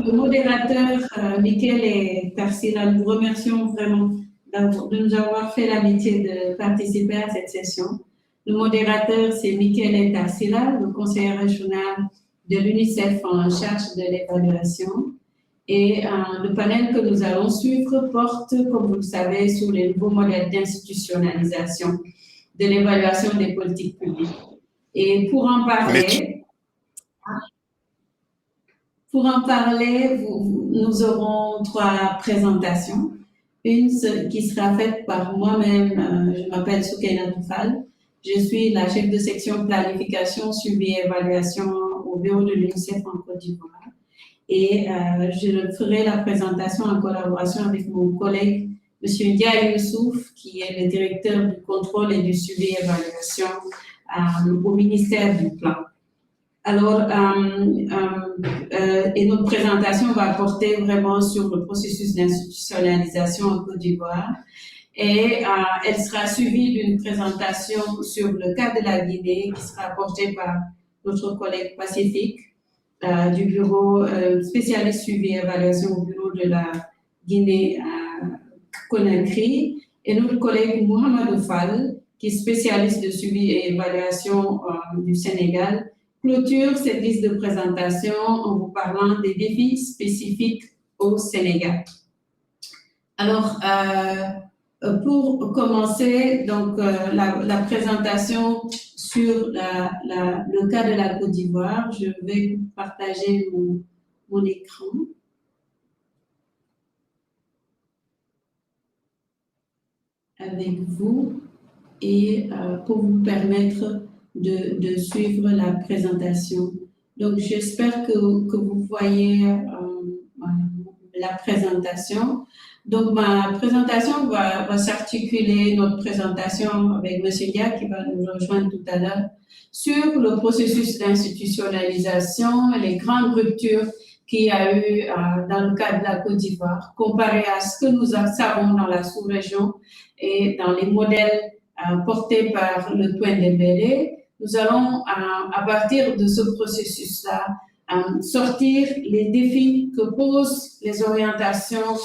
le modérateur Michael et Tarsila, nous remercions vraiment de nous avoir fait l'amitié de participer à cette session. Le modérateur, c'est Michael Tarsila, le conseiller régional de l'UNICEF en charge de l'évaluation. Et le panel que nous allons suivre porte, comme vous le savez, sur les nouveaux modèles d'institutionnalisation de l'évaluation des politiques publiques. Et pour en parler, nous aurons 3 présentations. Une qui sera faite par moi-même, je m'appelle Soukaina Toufal. Je suis la chef de section planification, suivi et évaluation au bureau de l'UNICEF en Côte d'Ivoire. Et je ferai la présentation en collaboration avec mon collègue, M. Ndiaye Youssouf, qui est le directeur du contrôle et du suivi et évaluation au ministère du Plan. Alors, et notre présentation va porter vraiment sur le processus d'institutionnalisation en Côte d'Ivoire. Et elle sera suivie d'une présentation sur le cas de la Guinée qui sera portée par notre collègue Pacifique du bureau spécialiste suivi et évaluation au bureau de la Guinée Conakry, et notre collègue Mohamed Fall, qui est spécialiste de suivi et évaluation du Sénégal, clôture cette liste de présentation en vous parlant des défis spécifiques au Sénégal. Alors, pour commencer, donc, la présentation sur le cas de la Côte d'Ivoire, je vais partager mon écran. Avec vous et pour vous permettre de suivre la présentation. Donc, j'espère que vous voyez la présentation. Donc, ma présentation va s'articuler, notre présentation avec M. Dia, qui va nous rejoindre tout à l'heure, sur le processus d'institutionnalisation et les grandes ruptures qu'il y a eu dans le cas de la Côte d'Ivoire, comparé à ce que nous savons dans la sous-région et dans les modèles portés par le Point Dembélé. Nous allons, à partir de ce processus-là, sortir les défis que posent les orientations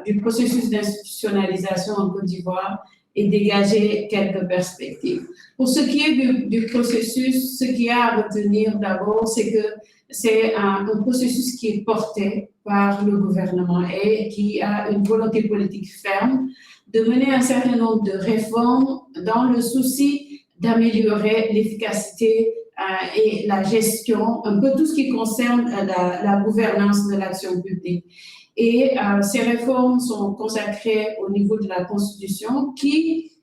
du processus d'institutionnalisation en Côte d'Ivoire et dégager quelques perspectives. Pour ce qui est du processus, ce qu'il y a à retenir d'abord, c'est que c'est un processus qui est porté par le gouvernement et qui a une volonté politique ferme de mener un certain nombre de réformes dans le souci d'améliorer l'efficacité et la gestion, un peu tout ce qui concerne la gouvernance de l'action publique. Et ces réformes sont consacrées au niveau de la Constitution qui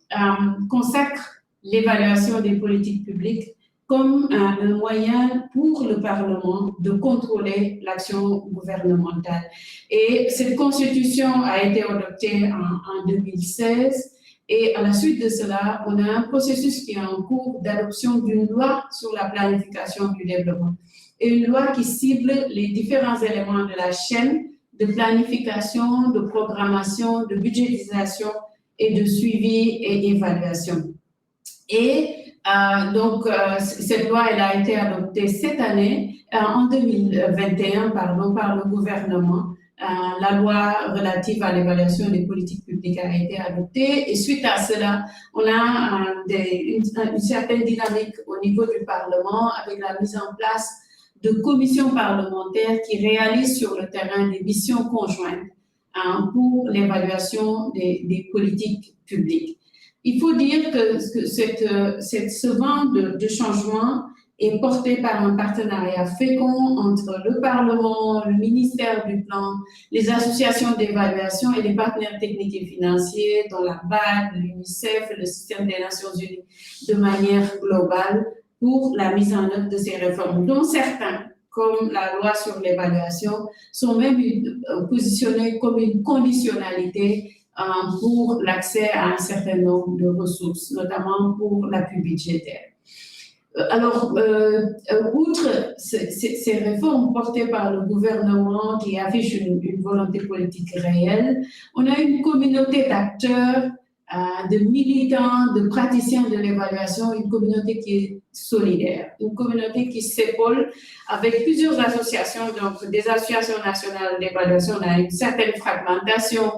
consacre l'évaluation des politiques publiques comme un moyen pour le Parlement de contrôler l'action gouvernementale. Et cette Constitution a été adoptée en 2016. Et à la suite de cela, on a un processus qui est en cours d'adoption d'une loi sur la planification du développement. Et une loi qui cible les différents éléments de la chaîne de planification, de programmation, de budgétisation et de suivi et évaluation. Et donc, cette loi, elle a été adoptée cette année, en 2021, par le gouvernement. La loi relative à l'évaluation des politiques publiques a été adoptée et suite à cela, on a une certaine dynamique au niveau du Parlement avec la mise en place de commissions parlementaires qui réalisent sur le terrain des missions conjointes pour l'évaluation des politiques publiques. Il faut dire que ce vent de changement est porté par un partenariat fécond entre le Parlement, le ministère du Plan, les associations d'évaluation et les partenaires techniques et financiers, dont la BAD, l'UNICEF et le système des Nations Unies, de manière globale pour la mise en œuvre de ces réformes, dont certains, comme la loi sur l'évaluation, sont même positionnés comme une conditionnalité pour l'accès à un certain nombre de ressources, notamment pour l'appui budgétaire. Alors, outre ces réformes portées par le gouvernement qui affichent une volonté politique réelle, on a une communauté d'acteurs de militants, de praticiens de l'évaluation, une communauté qui est solidaire, une communauté qui s'épaule avec plusieurs associations, donc des associations nationales d'évaluation. On a une certaine fragmentation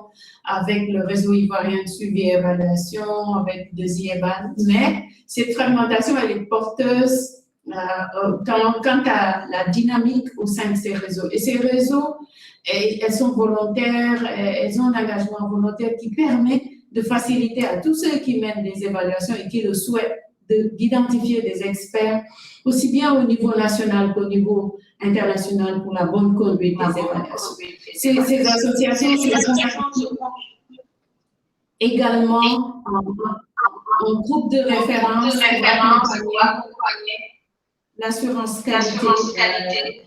avec le réseau ivoirien de suivi et évaluation, avec le IEBAN, mais cette fragmentation, elle est porteuse quant à la dynamique au sein de ces réseaux. Et ces réseaux, elles sont volontaires, elles ont un engagement volontaire qui permet de faciliter à tous ceux qui mènent des évaluations et qui le souhaitent d'identifier des experts, aussi bien au niveau national qu'au niveau international pour la bonne conduite des évaluations. Ces associations sont également un groupe de référence pour accompagner l'assurance qualité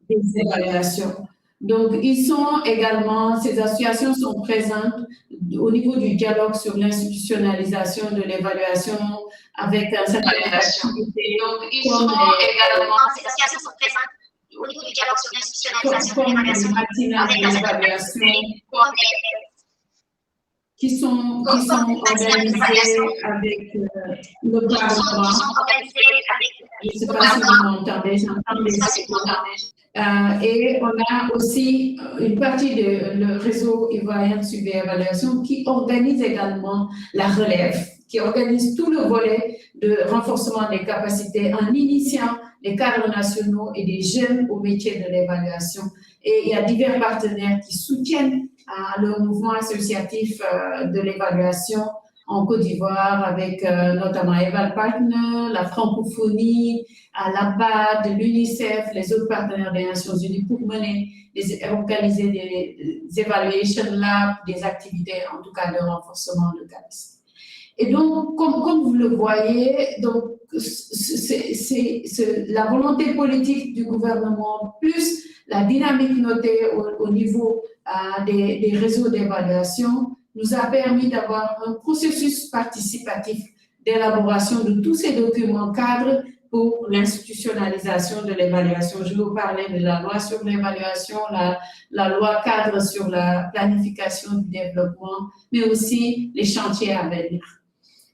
des évaluations. Donc, ils sont également, ces associations sont présentes au niveau du dialogue sur l'institutionnalisation de l'évaluation avec un certain nombre d'activités. Donc, ils sont également, ces associations sont présentes au niveau du dialogue sur l'institutionnalisation de l'évaluation qui sont organisées avec le Parlement. Je ne sais pas si vous m'entendez, j'entends des et on a aussi une partie du réseau ivoirien de suivi et évaluation qui organise également la relève, qui organise tout le volet de renforcement des capacités en initiant les cadres nationaux et des jeunes au métier de l'évaluation. Et il y a divers partenaires qui soutiennent le mouvement associatif de l'évaluation en Côte d'Ivoire avec notamment Eval Partner, la francophonie, l'ABAD, l'UNICEF, les autres partenaires des Nations Unies pour organiser des evaluation labs, des activités en tout cas de renforcement de capacité. Et donc, comme vous le voyez, donc, c'est la volonté politique du gouvernement plus la dynamique notée au niveau des réseaux d'évaluation nous a permis d'avoir un processus participatif d'élaboration de tous ces documents cadres pour l'institutionnalisation de l'évaluation. Je vous parlais de la loi sur l'évaluation, la loi cadre sur la planification du développement, mais aussi les chantiers à venir.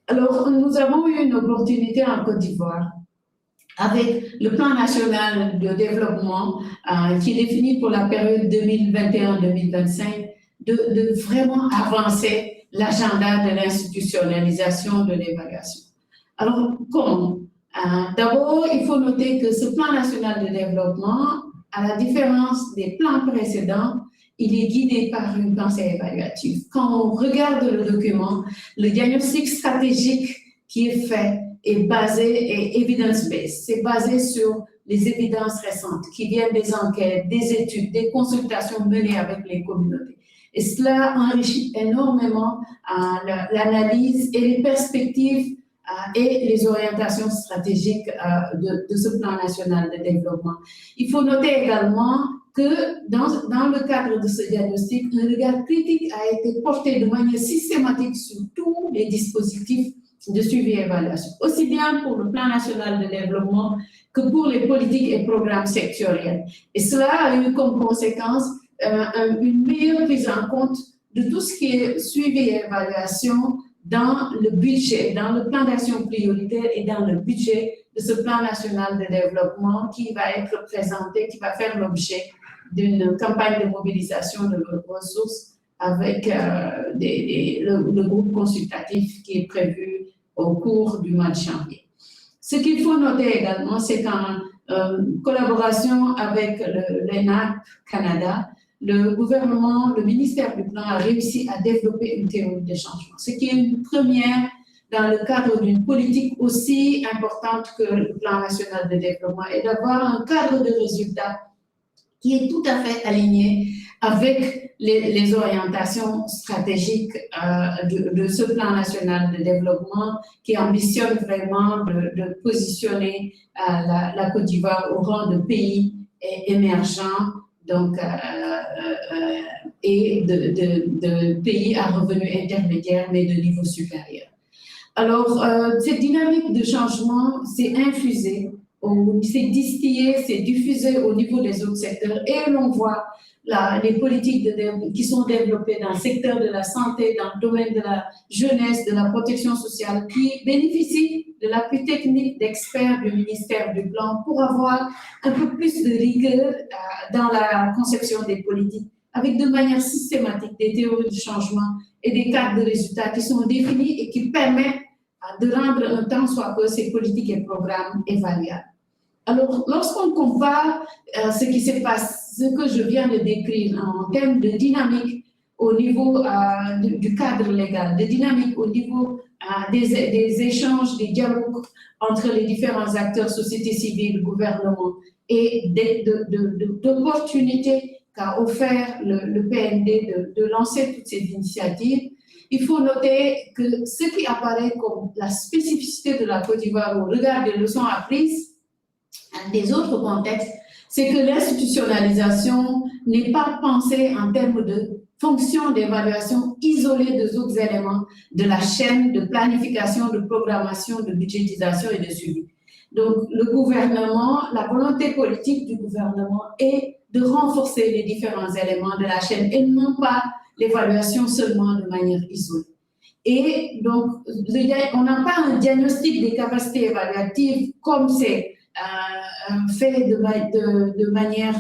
Alors, nous avons eu une opportunité en Côte d'Ivoire avec le plan national de développement qui est défini pour la période 2021-2025, de vraiment avancer l'agenda de l'institutionnalisation de l'évaluation. Alors, comment? D'abord, il faut noter que ce plan national de développement, à la différence des plans précédents, il est guidé par une pensée évaluative. Quand on regarde le document, le diagnostic stratégique qui est fait est basé, est evidence-based, c'est basé sur les évidences récentes qui viennent des enquêtes, des études, des consultations menées avec les communautés. Et cela enrichit énormément l'analyse et les perspectives et les orientations stratégiques de ce plan national de développement. Il faut noter également que dans le cadre de ce diagnostic, un regard critique a été porté de manière systématique sur tous les dispositifs de suivi et évaluation, aussi bien pour le plan national de développement que pour les politiques et programmes sectoriels. Et cela a eu comme conséquence une meilleure prise en compte de tout ce qui est suivi et évaluation dans le budget, dans le plan d'action prioritaire et dans le budget de ce plan national de développement qui va être présenté, qui va faire l'objet d'une campagne de mobilisation de ressources avec le groupe consultatif qui est prévu au cours du mois de janvier. Ce qu'il faut noter également, c'est qu'en collaboration avec l'ENAP Canada, le gouvernement, le ministère du Plan a réussi à développer une théorie de changement, ce qui est une première dans le cadre d'une politique aussi importante que le Plan national de développement et d'avoir un cadre de résultats qui est tout à fait aligné avec les orientations stratégiques de ce plan national de développement qui ambitionne vraiment de positionner la Côte d'Ivoire au rang de pays émergent donc, et de pays à revenus intermédiaires mais de niveau supérieur. Alors, cette dynamique de changement s'est infusée c'est distillé, c'est diffusé au niveau des autres secteurs et l'on voit les politiques qui sont développées dans le secteur de la santé, dans le domaine de la jeunesse, de la protection sociale, qui bénéficient de l'appui technique d'experts du ministère du Plan pour avoir un peu plus de rigueur dans la conception des politiques, avec de manière systématique des théories du changement et des cadres de résultats qui sont définis et qui permettent de rendre un temps soit peu ces politiques et programmes évaluables. Alors, lorsqu'on compare ce qui se passe, ce que je viens de décrire en termes de dynamique au niveau du cadre légal, de dynamique au niveau des échanges, des dialogues entre les différents acteurs, société civile, gouvernement, et d'opportunités qu'a offert le PND de lancer toutes ces initiatives, il faut noter que ce qui apparaît comme la spécificité de la Côte d'Ivoire au regard des leçons apprises des autres contextes, c'est que l'institutionnalisation n'est pas pensée en termes de fonction d'évaluation isolée des autres éléments de la chaîne de planification, de programmation, de budgétisation et de suivi. Donc, le gouvernement, la volonté politique du gouvernement est de renforcer les différents éléments de la chaîne et non pas l'évaluation seulement de manière isolée. Et donc, on n'a pas un diagnostic des capacités évaluatives comme c'est fait de manière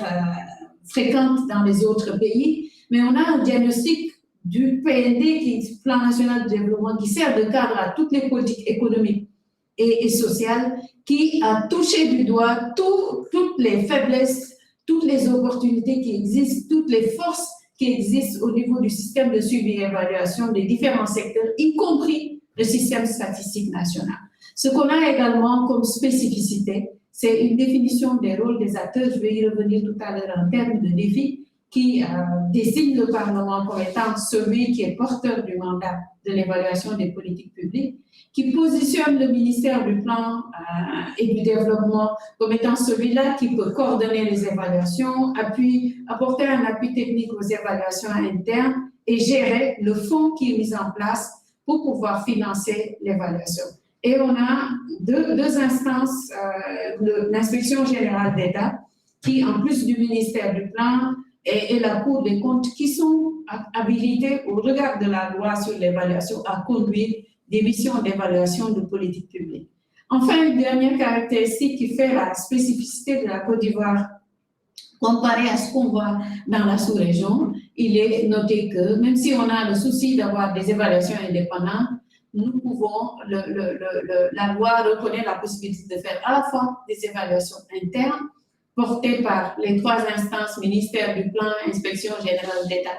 fréquente dans les autres pays, mais on a un diagnostic du PND, qui est le Plan national de développement, qui sert de cadre à toutes les politiques économiques et sociales, qui a touché du doigt toutes les faiblesses, toutes les opportunités qui existent, toutes les forces qui existent au niveau du système de suivi et évaluation des différents secteurs, y compris le système statistique national. Ce qu'on a également comme spécificité, c'est une définition des rôles des acteurs, je vais y revenir tout à l'heure en termes de défis, qui désigne le Parlement comme étant celui qui est porteur du mandat de l'évaluation des politiques publiques, qui positionne le ministère du Plan et du Développement comme étant celui-là qui peut coordonner les évaluations, apporter un appui technique aux évaluations internes et gérer le fonds qui est mis en place pour pouvoir financer l'évaluation. Et on a deux instances, l'inspection générale d'État, qui, en plus du ministère du Plan et la Cour des comptes, qui sont habilités au regard de la loi sur l'évaluation à conduire des missions d'évaluation de politique publique. Enfin, une dernière caractéristique qui fait la spécificité de la Côte d'Ivoire comparé à ce qu'on voit dans la sous-région, il est noté que même si on a le souci d'avoir des évaluations indépendantes, nous pouvons, la loi reconnaît la possibilité de faire à la fois des évaluations internes portées par les trois instances, ministère du Plan, Inspection générale d'État,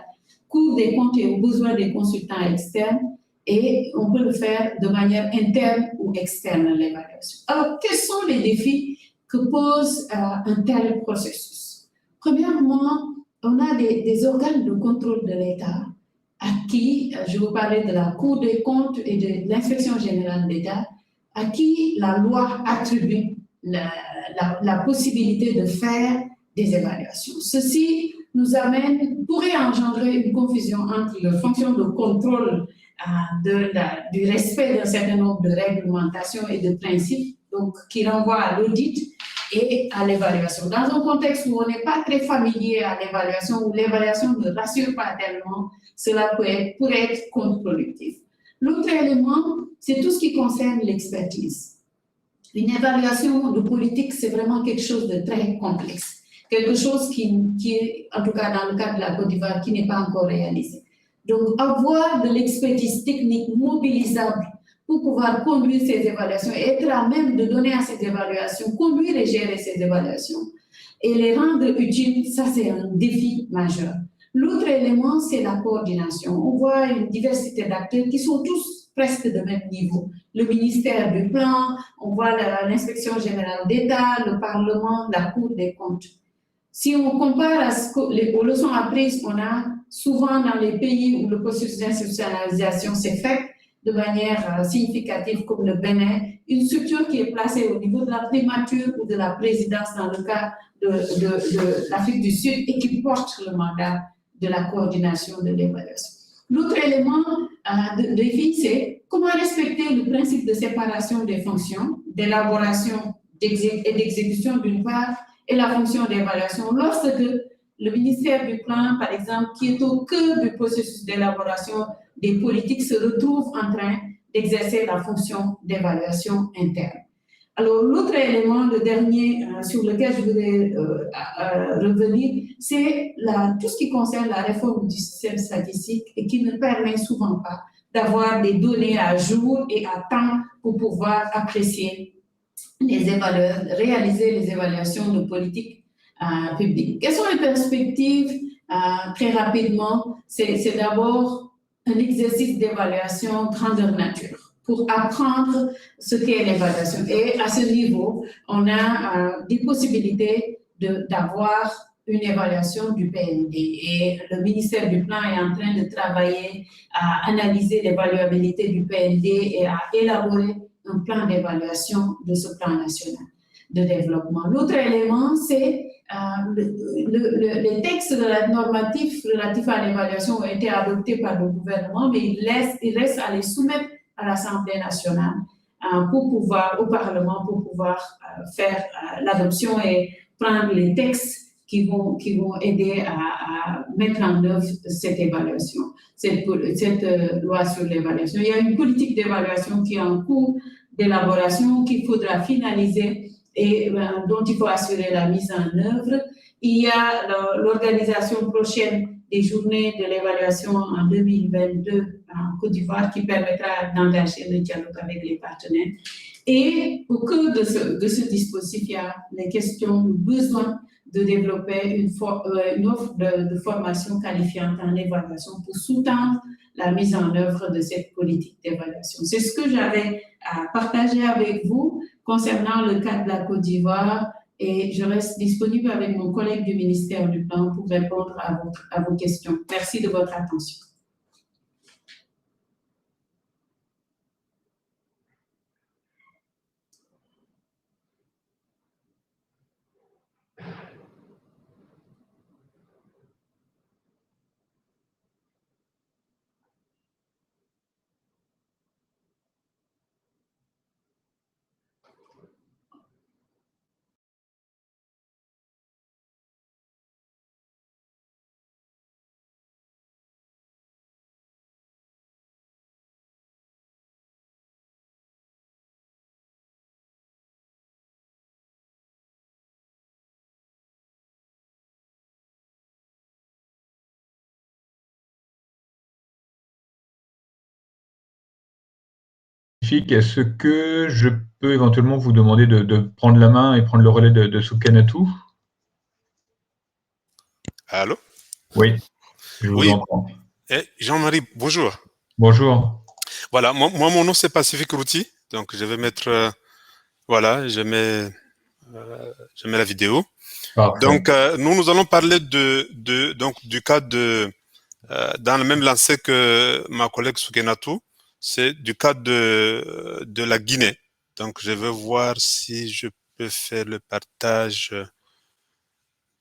Cour des comptes et aux besoins des consultants externes, et on peut le faire de manière interne ou externe, l'évaluation. Alors, quels sont les défis que pose un tel processus? Premièrement, on a des organes de contrôle de l'État à qui, je vous parlais de la Cour des comptes et de l'Inspection générale d'État, à qui la loi attribue la possibilité de faire des évaluations. Ceci pourrait engendrer une confusion entre la fonction de contrôle du respect d'un certain nombre de réglementations et de principes, donc qui renvoient à l'audit et à l'évaluation. Dans un contexte où on n'est pas très familier à l'évaluation, où l'évaluation ne rassure pas tellement, cela pourrait être contre-productif. L'autre élément, c'est tout ce qui concerne l'expertise. Une évaluation de politique, c'est vraiment quelque chose de très complexe, quelque chose qui est, en tout cas dans le cas de la Côte d'Ivoire, qui n'est pas encore réalisé. Donc, avoir de l'expertise technique mobilisable pour pouvoir conduire ces évaluations et être à même de donner à ces évaluations, conduire et gérer ces évaluations et les rendre utiles, ça c'est un défi majeur. L'autre élément, c'est la coordination. On voit une diversité d'acteurs qui sont tous presque de même niveau. Le ministère du Plan, on voit l'Inspection générale d'État, le Parlement, la Cour des comptes. Si on compare aux leçons apprises qu'on a souvent dans les pays où le processus d'institutionnalisation s'est fait de manière significative, comme le Bénin, une structure qui est placée au niveau de la primature ou de la présidence dans le cas de l'Afrique du Sud et qui porte le mandat de la coordination de l'évaluation. L'autre élément de défi, c'est comment respecter le principe de séparation des fonctions, d'élaboration et d'exécution d'une part, et la fonction d'évaluation. Lorsque le ministère du Plan, par exemple, qui est au cœur du processus d'élaboration des politiques, se retrouve en train d'exercer la fonction d'évaluation interne. Alors, l'autre élément, le dernier sur lequel je voudrais revenir, c'est tout ce qui concerne la réforme du système statistique et qui ne permet souvent pas d'avoir des données à jour et à temps pour pouvoir apprécier réaliser les évaluations de politique publique. Quelles sont les perspectives très rapidement? C'est d'abord un exercice d'évaluation grandeur nature pour apprendre ce qu'est l'évaluation. Et à ce niveau, on a des possibilités d'avoir une évaluation du PND. Et le ministère du Plan est en train de travailler à analyser l'évaluabilité du PND et à élaborer un plan d'évaluation de ce plan national de développement. L'autre élément, c'est les textes normatifs relatifs à l'évaluation ont été adoptés par le gouvernement, mais il reste à les soumettre à l'Assemblée nationale au Parlement, pour pouvoir faire l'adoption et prendre les textes qui vont aider à mettre en œuvre cette évaluation, cette loi sur l'évaluation. Il y a une politique d'évaluation qui est en cours d'élaboration, qu'il faudra finaliser et dont il faut assurer la mise en œuvre. Il y a l'organisation prochaine des journées de l'évaluation en 2022 en Côte d'Ivoire qui permettra d'engager le dialogue avec les partenaires. Et au cœur de ce dispositif, il y a les questions de besoin de développer une offre de formation qualifiante en évaluation pour soutenir la mise en œuvre de cette politique d'évaluation. C'est ce que j'avais à partager avec vous concernant le cas de la Côte d'Ivoire, et je reste disponible avec mon collègue du ministère du Plan pour répondre à vos questions. Merci de votre attention. Est-ce que je peux éventuellement vous demander de prendre la main et prendre le relais de Soukenatou? Allô? Oui, je vous Oui. entends. Jean-Marie, bonjour. Bonjour. Voilà, moi mon nom c'est Pacifique Routi, donc je vais mettre, voilà, je mets la vidéo. Parfait. Donc nous allons parler donc du cas dans le même lancé que ma collègue Soukenatou, c'est du cas de la Guinée. Donc je vais voir si je peux faire le partage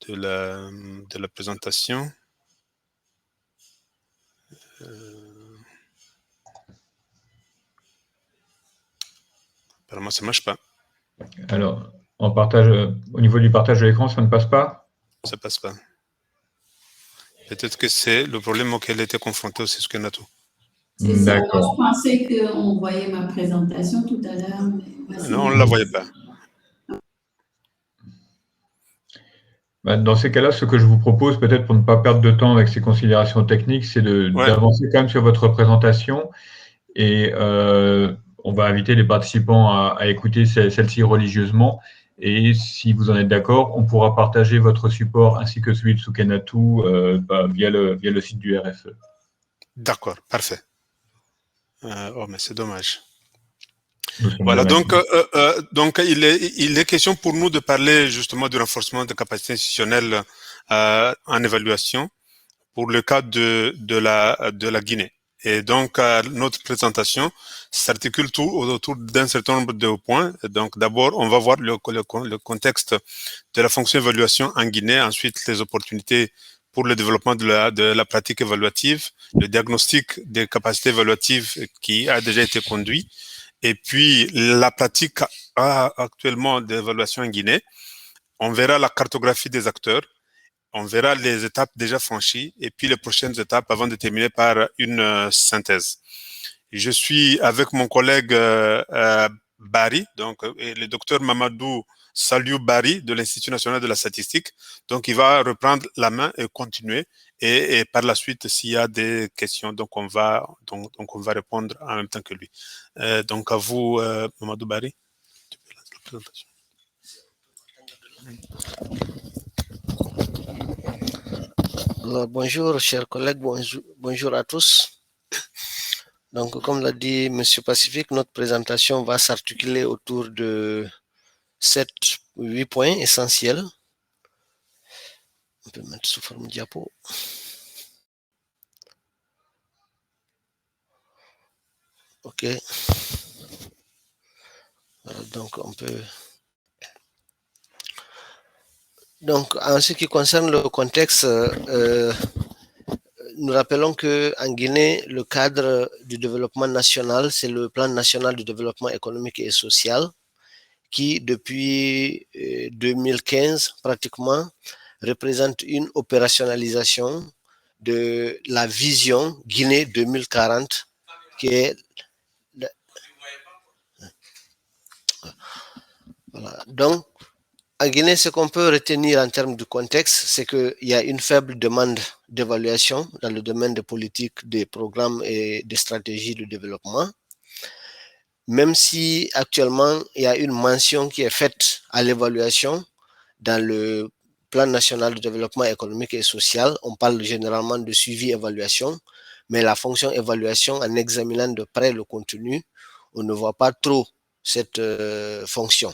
de la présentation. Apparemment, ça ne marche pas. Alors, au niveau du partage de l'écran, ça ne passe pas? Ça ne passe pas. Peut-être que c'est le problème auquel était confronté aussi Soukenatou. C'est ça. D'accord. Je pensais qu'on voyait ma présentation tout à l'heure. Non, on ne la voyait pas. Dans ces cas-là, ce que je vous propose, peut-être pour ne pas perdre de temps avec ces considérations techniques, c'est d'avancer quand même sur votre présentation, et on va inviter les participants à écouter celle-ci religieusement, et si vous en êtes d'accord, on pourra partager votre support ainsi que celui de Soukenatou via le site du RFE. D'accord, parfait. Oh, mais c'est dommage. Voilà, donc il est question pour nous de parler justement du renforcement des capacités institutionnelles en évaluation pour le cas de la Guinée. Et donc notre présentation s'articule tout autour d'un certain nombre de points. Donc d'abord, on va voir le contexte de la fonction évaluation en Guinée, ensuite les opportunités pour le développement de la pratique évaluative, le diagnostic des capacités évaluatives qui a déjà été conduit, Et puis, la pratique actuellement d'évaluation en Guinée, on verra la cartographie des acteurs, on verra les étapes déjà franchies et puis les prochaines étapes avant de terminer par une synthèse. Je suis avec mon collègue Barry, donc le docteur Mamadou Saliou Barry de l'Institut national de la statistique. Donc, il va reprendre la main et continuer. Et par la suite, s'il y a des questions, donc on va répondre en même temps que lui. Donc, à vous, Mamadou Barry. Tu peux lancer la présentation. Alors, bonjour, chers collègues, bonjour à tous. Donc, comme l'a dit M. Pacifique, notre présentation va s'articuler autour de 7-8 points essentiels. On peut mettre sous forme diapo. OK. Voilà, donc, on peut... Donc, en ce qui concerne le contexte, nous rappelons qu'en Guinée, le cadre du développement national, c'est le plan national du développement économique et social qui, depuis 2015, pratiquement, représente une opérationnalisation de la vision Guinée 2040, qui est... Voilà. Donc, en Guinée, ce qu'on peut retenir en termes de contexte, c'est qu'il y a une faible demande d'évaluation dans le domaine des politiques, des programmes et des stratégies de développement. Même si actuellement, il y a une mention qui est faite à l'évaluation dans le plan national de développement économique et social, on parle généralement de suivi-évaluation, mais la fonction évaluation, en examinant de près le contenu, on ne voit pas trop cette fonction.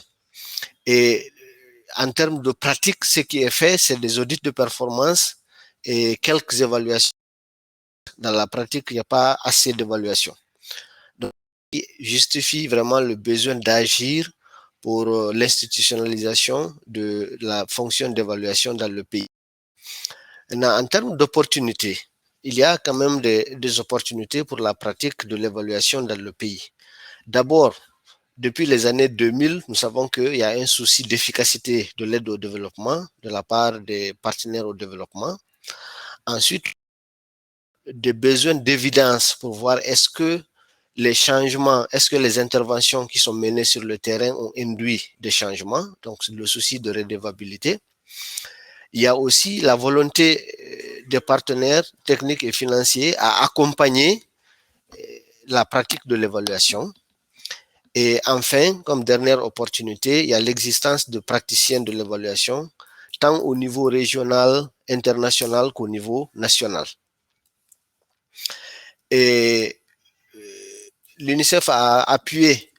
Et en termes de pratique, ce qui est fait, c'est des audits de performance et quelques évaluations. Dans la pratique, il n'y a pas assez d'évaluation. Donc, il justifie vraiment le besoin d'agir pour l'institutionnalisation de la fonction d'évaluation dans le pays. En termes d'opportunités, il y a quand même des opportunités pour la pratique de l'évaluation dans le pays. D'abord, depuis les années 2000, nous savons qu'il y a un souci d'efficacité de l'aide au développement de la part des partenaires au développement. Ensuite, des besoins d'évidence pour voir est-ce que les changements, est-ce que les interventions qui sont menées sur le terrain ont induit des changements, donc le souci de redevabilité. Il y a aussi la volonté des partenaires techniques et financiers à accompagner la pratique de l'évaluation. Et enfin, comme dernière opportunité, il y a l'existence de praticiens de l'évaluation, tant au niveau régional, international qu'au niveau national. Et l'UNICEF a appuyé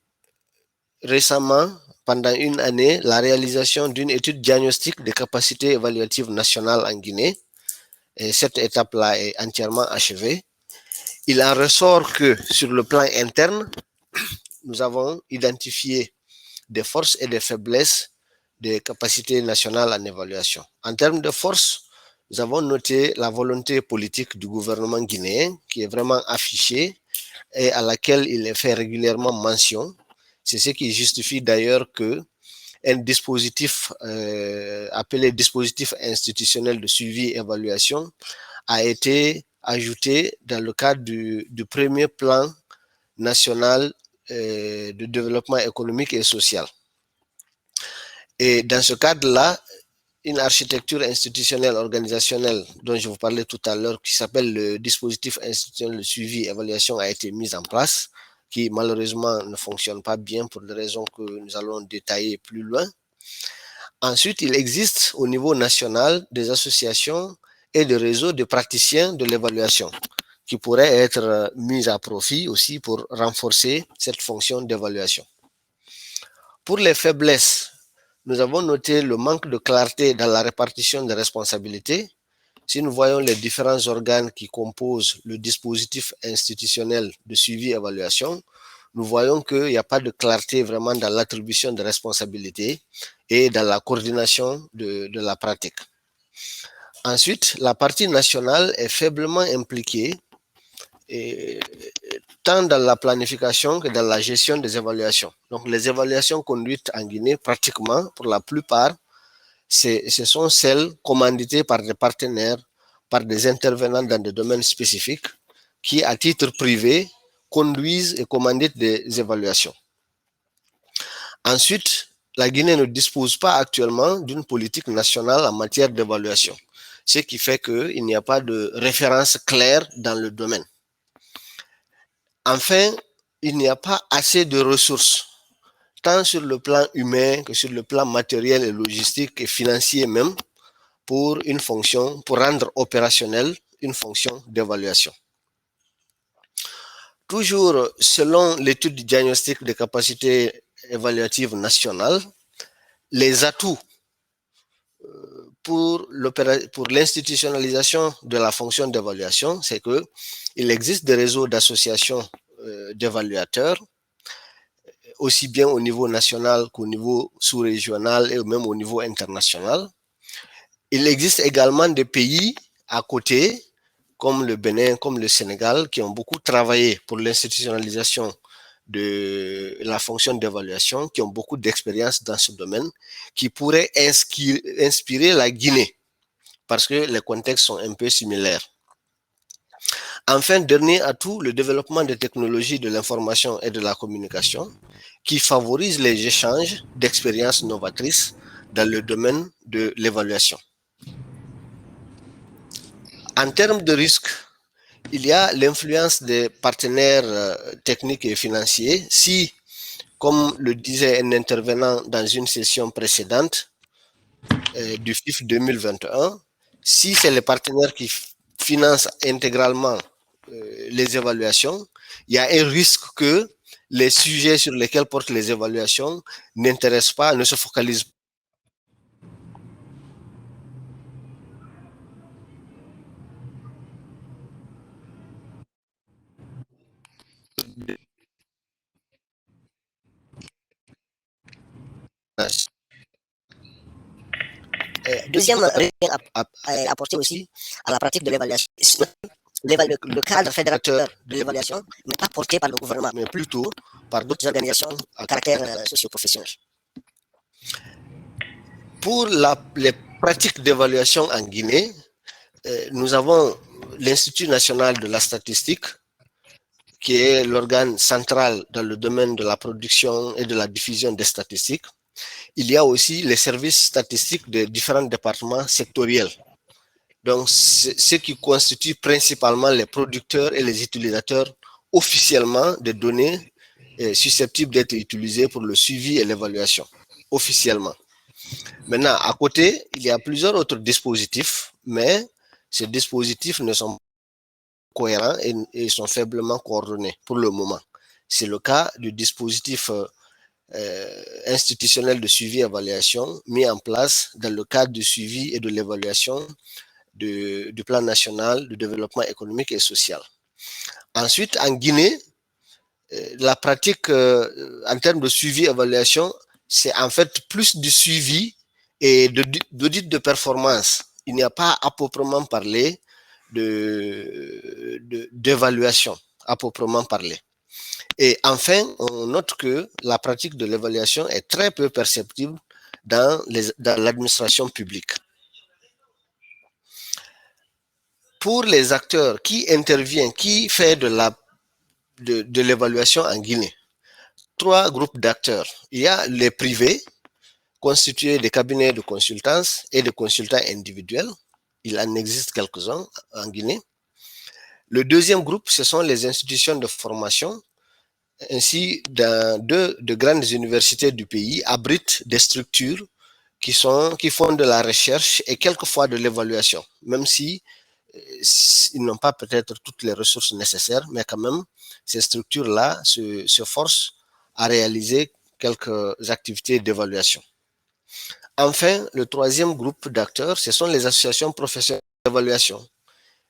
récemment, pendant une année, la réalisation d'une étude diagnostique des capacités évaluatives nationales en Guinée. Et cette étape-là est entièrement achevée. Il en ressort que sur le plan interne, nous avons identifié des forces et des faiblesses des capacités nationales en évaluation. En termes de force, nous avons noté la volonté politique du gouvernement guinéen qui est vraiment affichée et à laquelle il est fait régulièrement mention. C'est ce qui justifie d'ailleurs qu'un dispositif appelé dispositif institutionnel de suivi et évaluation a été ajouté dans le cadre du premier plan national de développement économique et social. Et dans ce cadre-là, une architecture institutionnelle organisationnelle dont je vous parlais tout à l'heure, qui s'appelle le dispositif institutionnel de suivi et évaluation, a été mise en place, qui malheureusement ne fonctionne pas bien pour des raisons que nous allons détailler plus loin. Ensuite, il existe au niveau national des associations et des réseaux de praticiens de l'évaluation qui pourraient être mis à profit aussi pour renforcer cette fonction d'évaluation. Pour les faiblesses, nous avons noté le manque de clarté dans la répartition des responsabilités. Si nous voyons les différents organes qui composent le dispositif institutionnel de suivi et évaluation, nous voyons qu'il n'y a pas de clarté vraiment dans l'attribution des responsabilités et dans la coordination de la pratique. Ensuite, la partie nationale est faiblement impliquée tant dans la planification que dans la gestion des évaluations. Donc, les évaluations conduites en Guinée, pratiquement, pour la plupart, ce sont celles commanditées par des partenaires, par des intervenants dans des domaines spécifiques qui, à titre privé, conduisent et commanditent des évaluations. Ensuite, la Guinée ne dispose pas actuellement d'une politique nationale en matière d'évaluation, ce qui fait qu'il n'y a pas de référence claire dans le domaine. Enfin, il n'y a pas assez de ressources, tant sur le plan humain que sur le plan matériel et logistique et financier même, pour rendre opérationnelle une fonction d'évaluation. Toujours selon l'étude du diagnostic de capacité évaluative nationale, les atouts pour l'institutionnalisation de la fonction d'évaluation, c'est qu'il existe des réseaux d'associations d'évaluateurs, aussi bien au niveau national qu'au niveau sous-régional et même au niveau international. Il existe également des pays à côté, comme le Bénin, comme le Sénégal, qui ont beaucoup travaillé pour l'institutionnalisation de la fonction d'évaluation, qui ont beaucoup d'expérience dans ce domaine, qui pourraient inspirer la Guinée, parce que les contextes sont un peu similaires. Enfin, dernier atout, le développement des technologies de l'information et de la communication, qui favorisent les échanges d'expériences novatrices dans le domaine de l'évaluation. En termes de risque, il y a l'influence des partenaires techniques et financiers. Si, comme le disait un intervenant dans une session précédente du FIF 2021, si c'est les partenaires qui financent intégralement les évaluations, il y a un risque que les sujets sur lesquels portent les évaluations n'intéressent pas, ne se focalisent pas. Deuxième rien à apporter aussi à la pratique de l'évaluation. Le cadre fédérateur de l'évaluation n'est pas porté par le gouvernement, mais plutôt par d'autres organisations à caractère socio-professionnel. Pour les pratiques d'évaluation en Guinée, nous avons l'Institut national de la statistique, qui est l'organe central dans le domaine de la production et de la diffusion des statistiques. Il y a aussi les services statistiques de différents départements sectoriels. Donc, ce qui constitue principalement les producteurs et les utilisateurs officiellement des données susceptibles d'être utilisées pour le suivi et l'évaluation, officiellement. Maintenant, à côté, il y a plusieurs autres dispositifs, mais ces dispositifs ne sont pas cohérents et sont faiblement coordonnés pour le moment. C'est le cas du dispositif institutionnel de suivi et évaluation mis en place dans le cadre du suivi et de l'évaluation du plan national de développement économique et social. Ensuite, en Guinée, la pratique en termes de suivi et évaluation, c'est en fait plus du suivi et d'audit de performance. Il n'y a pas à proprement parler d'évaluation, à proprement parler. Et enfin, on note que la pratique de l'évaluation est très peu perceptible dans l'administration publique. Pour les acteurs qui interviennent, qui fait de l'évaluation en Guinée, 3 groupes d'acteurs. Il y a les privés, constitués de cabinets de consultance et de consultants individuels. Il en existe quelques-uns en Guinée. Le deuxième groupe, ce sont les institutions de formation. Ainsi, dans 2 de grandes universités du pays abritent des structures qui font de la recherche et quelquefois de l'évaluation, même si ils n'ont pas peut-être toutes les ressources nécessaires, mais quand même, ces structures-là se forcent à réaliser quelques activités d'évaluation. Enfin, le troisième groupe d'acteurs, ce sont les associations professionnelles d'évaluation.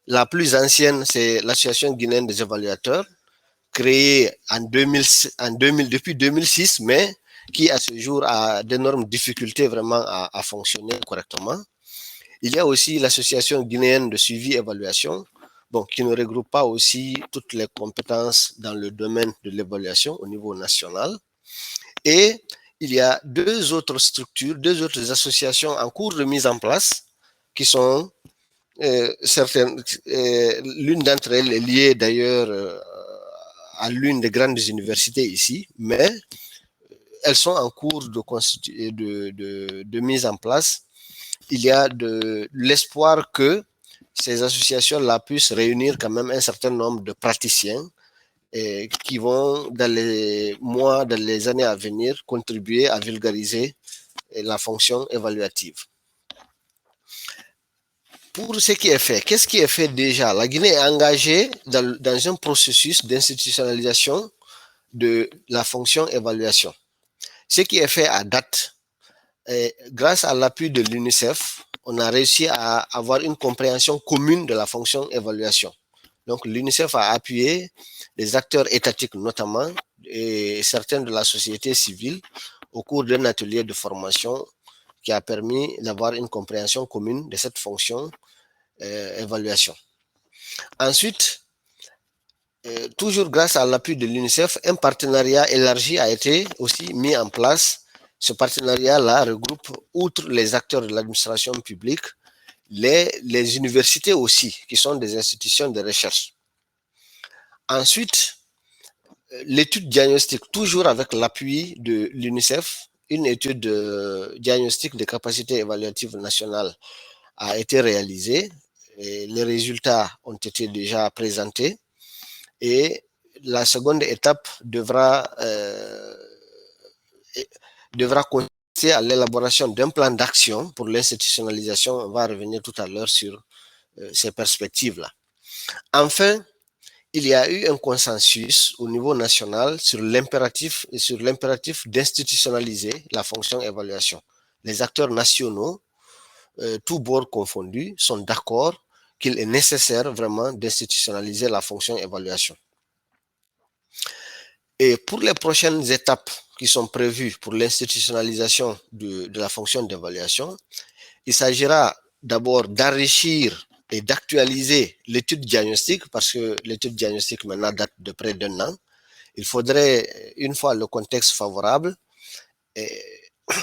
La plus ancienne, c'est l'Association guinéenne des évaluateurs, créée depuis 2006, mais qui à ce jour a d'énormes difficultés vraiment à fonctionner correctement. Il y a aussi l'Association guinéenne de suivi et évaluation, qui ne regroupe pas aussi toutes les compétences dans le domaine de l'évaluation au niveau national. Et il y a deux autres structures, deux autres associations en cours de mise en place qui sont certaines, l'une d'entre elles est liée d'ailleurs à l'une des grandes universités ici, mais elles sont en cours de mise en place. Il y a de l'espoir que ces associations-là puissent réunir quand même un certain nombre de praticiens qui vont, dans les années à venir, contribuer à vulgariser la fonction évaluative. Pour ce qui est fait, qu'est-ce qui est fait déjà? La Guinée est engagée dans un processus d'institutionnalisation de la fonction évaluation. Ce qui est fait à date, grâce à l'appui de l'UNICEF, on a réussi à avoir une compréhension commune de la fonction évaluation. Donc l'UNICEF a appuyé les acteurs étatiques notamment et certains de la société civile au cours d'un atelier de formation qui a permis d'avoir une compréhension commune de cette fonction évaluation. Ensuite, toujours grâce à l'appui de l'UNICEF, un partenariat élargi a été aussi mis en place. Ce partenariat-là regroupe, outre les acteurs de l'administration publique, les universités aussi, qui sont des institutions de recherche. Ensuite, l'étude diagnostique, toujours avec l'appui de l'UNICEF, une étude de diagnostic de capacité évaluative nationale a été réalisée. Et les résultats ont été déjà présentés. Et la seconde étape devra consister à l'élaboration d'un plan d'action pour l'institutionnalisation. On va revenir tout à l'heure sur ces perspectives-là. Enfin, il y a eu un consensus au niveau national sur l'impératif d'institutionnaliser la fonction évaluation. Les acteurs nationaux, tous bords confondus, sont d'accord qu'il est nécessaire vraiment d'institutionnaliser la fonction évaluation. Et pour les prochaines étapes qui sont prévues pour l'institutionnalisation de la fonction d'évaluation, il s'agira d'abord d'enrichir et d'actualiser l'étude diagnostique, parce que l'étude diagnostique maintenant date de près d'un an. Il faudrait, une fois le contexte favorable,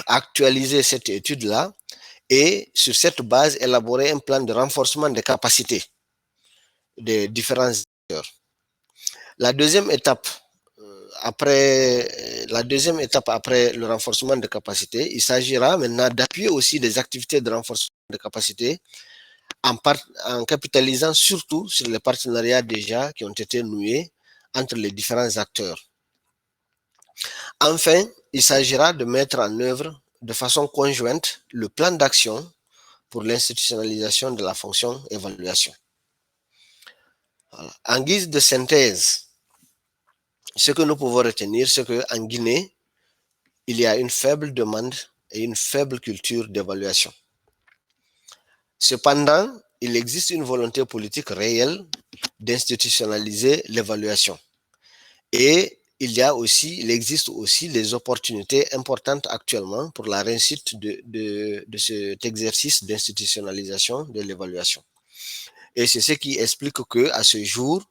actualiser cette étude-là et sur cette base élaborer un plan de renforcement des capacités des différents acteurs. La deuxième étape après le renforcement de capacités, il s'agira maintenant d'appuyer aussi des activités de renforcement de capacités en capitalisant surtout sur les partenariats déjà qui ont été noués entre les différents acteurs. Enfin, il s'agira de mettre en œuvre de façon conjointe le plan d'action pour l'institutionnalisation de la fonction évaluation. Voilà. En guise de synthèse, ce que nous pouvons retenir, c'est qu'en Guinée, il y a une faible demande et une faible culture d'évaluation. Cependant, il existe une volonté politique réelle d'institutionnaliser l'évaluation. Et il existe aussi des opportunités importantes actuellement pour la réussite de cet exercice d'institutionnalisation de l'évaluation. Et c'est ce qui explique qu'à ce jour,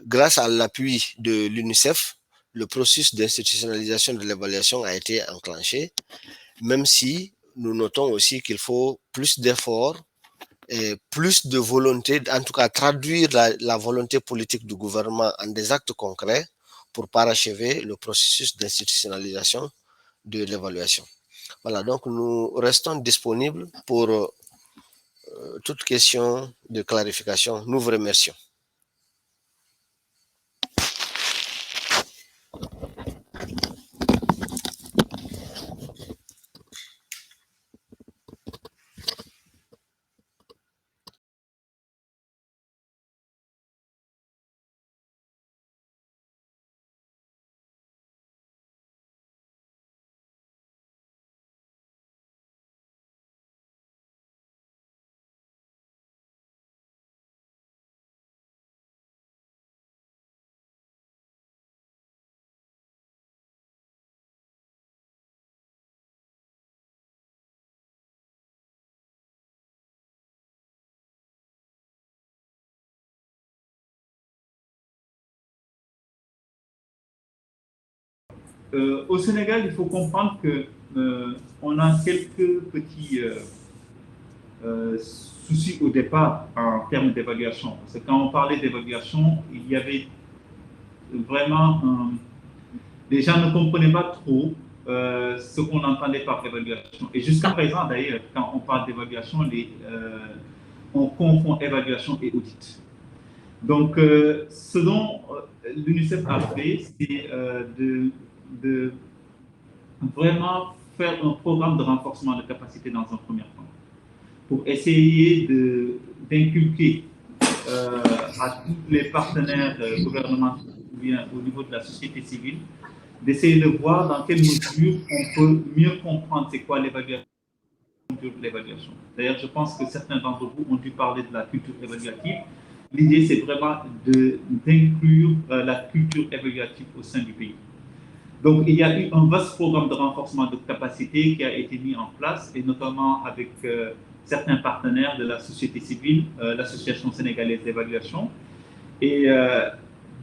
grâce à l'appui de l'UNICEF, le processus d'institutionnalisation de l'évaluation a été enclenché, même si nous notons aussi qu'il faut plus d'efforts et plus de volonté, en tout cas traduire la volonté politique du gouvernement en des actes concrets pour parachever le processus d'institutionnalisation de l'évaluation. Voilà, donc nous restons disponibles pour toute question de clarification. Nous vous remercions. Au Sénégal, il faut comprendre que on a quelques petits soucis au départ en termes d'évaluation. Parce que quand on parlait d'évaluation, il y avait vraiment les gens ne comprenaient pas trop ce qu'on entendait par évaluation. Et jusqu'à présent, d'ailleurs, quand on parle d'évaluation, on confond évaluation et audit. Donc, ce dont l'UNICEF a fait, c'est de vraiment faire un programme de renforcement de capacité dans un premier temps, pour essayer d'inculquer à tous les partenaires gouvernementaux ou bien au niveau de la société civile, d'essayer de voir dans quelle mesure on peut mieux comprendre c'est quoi l'évaluation. D'ailleurs, je pense que certains d'entre vous ont dû parler de la culture évaluative. L'idée, c'est vraiment d'inclure la culture évaluative au sein du pays. Donc, il y a eu un vaste programme de renforcement de capacité qui a été mis en place, et notamment avec certains partenaires de la société civile, l'Association sénégalaise d'évaluation. Et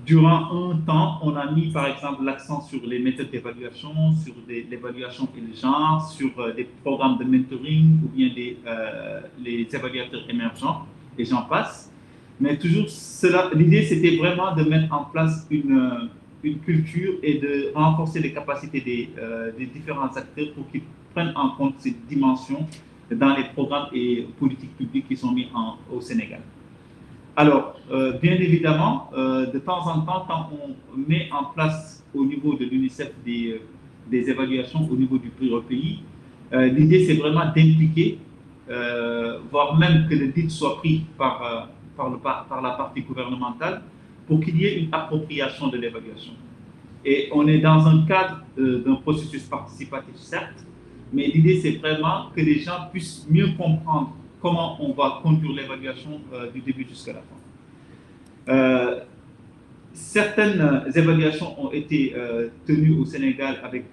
durant un temps, on a mis par exemple l'accent sur les méthodes d'évaluation, sur l'évaluation et le genre, sur des programmes de mentoring ou bien les évaluateurs émergents, et j'en passe. Mais toujours, l'idée c'était vraiment de mettre en place une culture et de renforcer les capacités des différents acteurs pour qu'ils prennent en compte ces dimensions dans les programmes et politiques publiques qui sont mis au Sénégal. Alors, bien évidemment, de temps en temps, quand on met en place au niveau de l'UNICEF des évaluations au niveau du pays, l'idée c'est vraiment d'impliquer, voire même que le DIT soit pris par la partie gouvernementale pour qu'il y ait une appropriation de l'évaluation. Et on est dans un cadre d'un processus participatif, certes, mais l'idée c'est vraiment que les gens puissent mieux comprendre comment on va conduire l'évaluation du début jusqu'à la fin. Certaines évaluations ont été tenues au Sénégal avec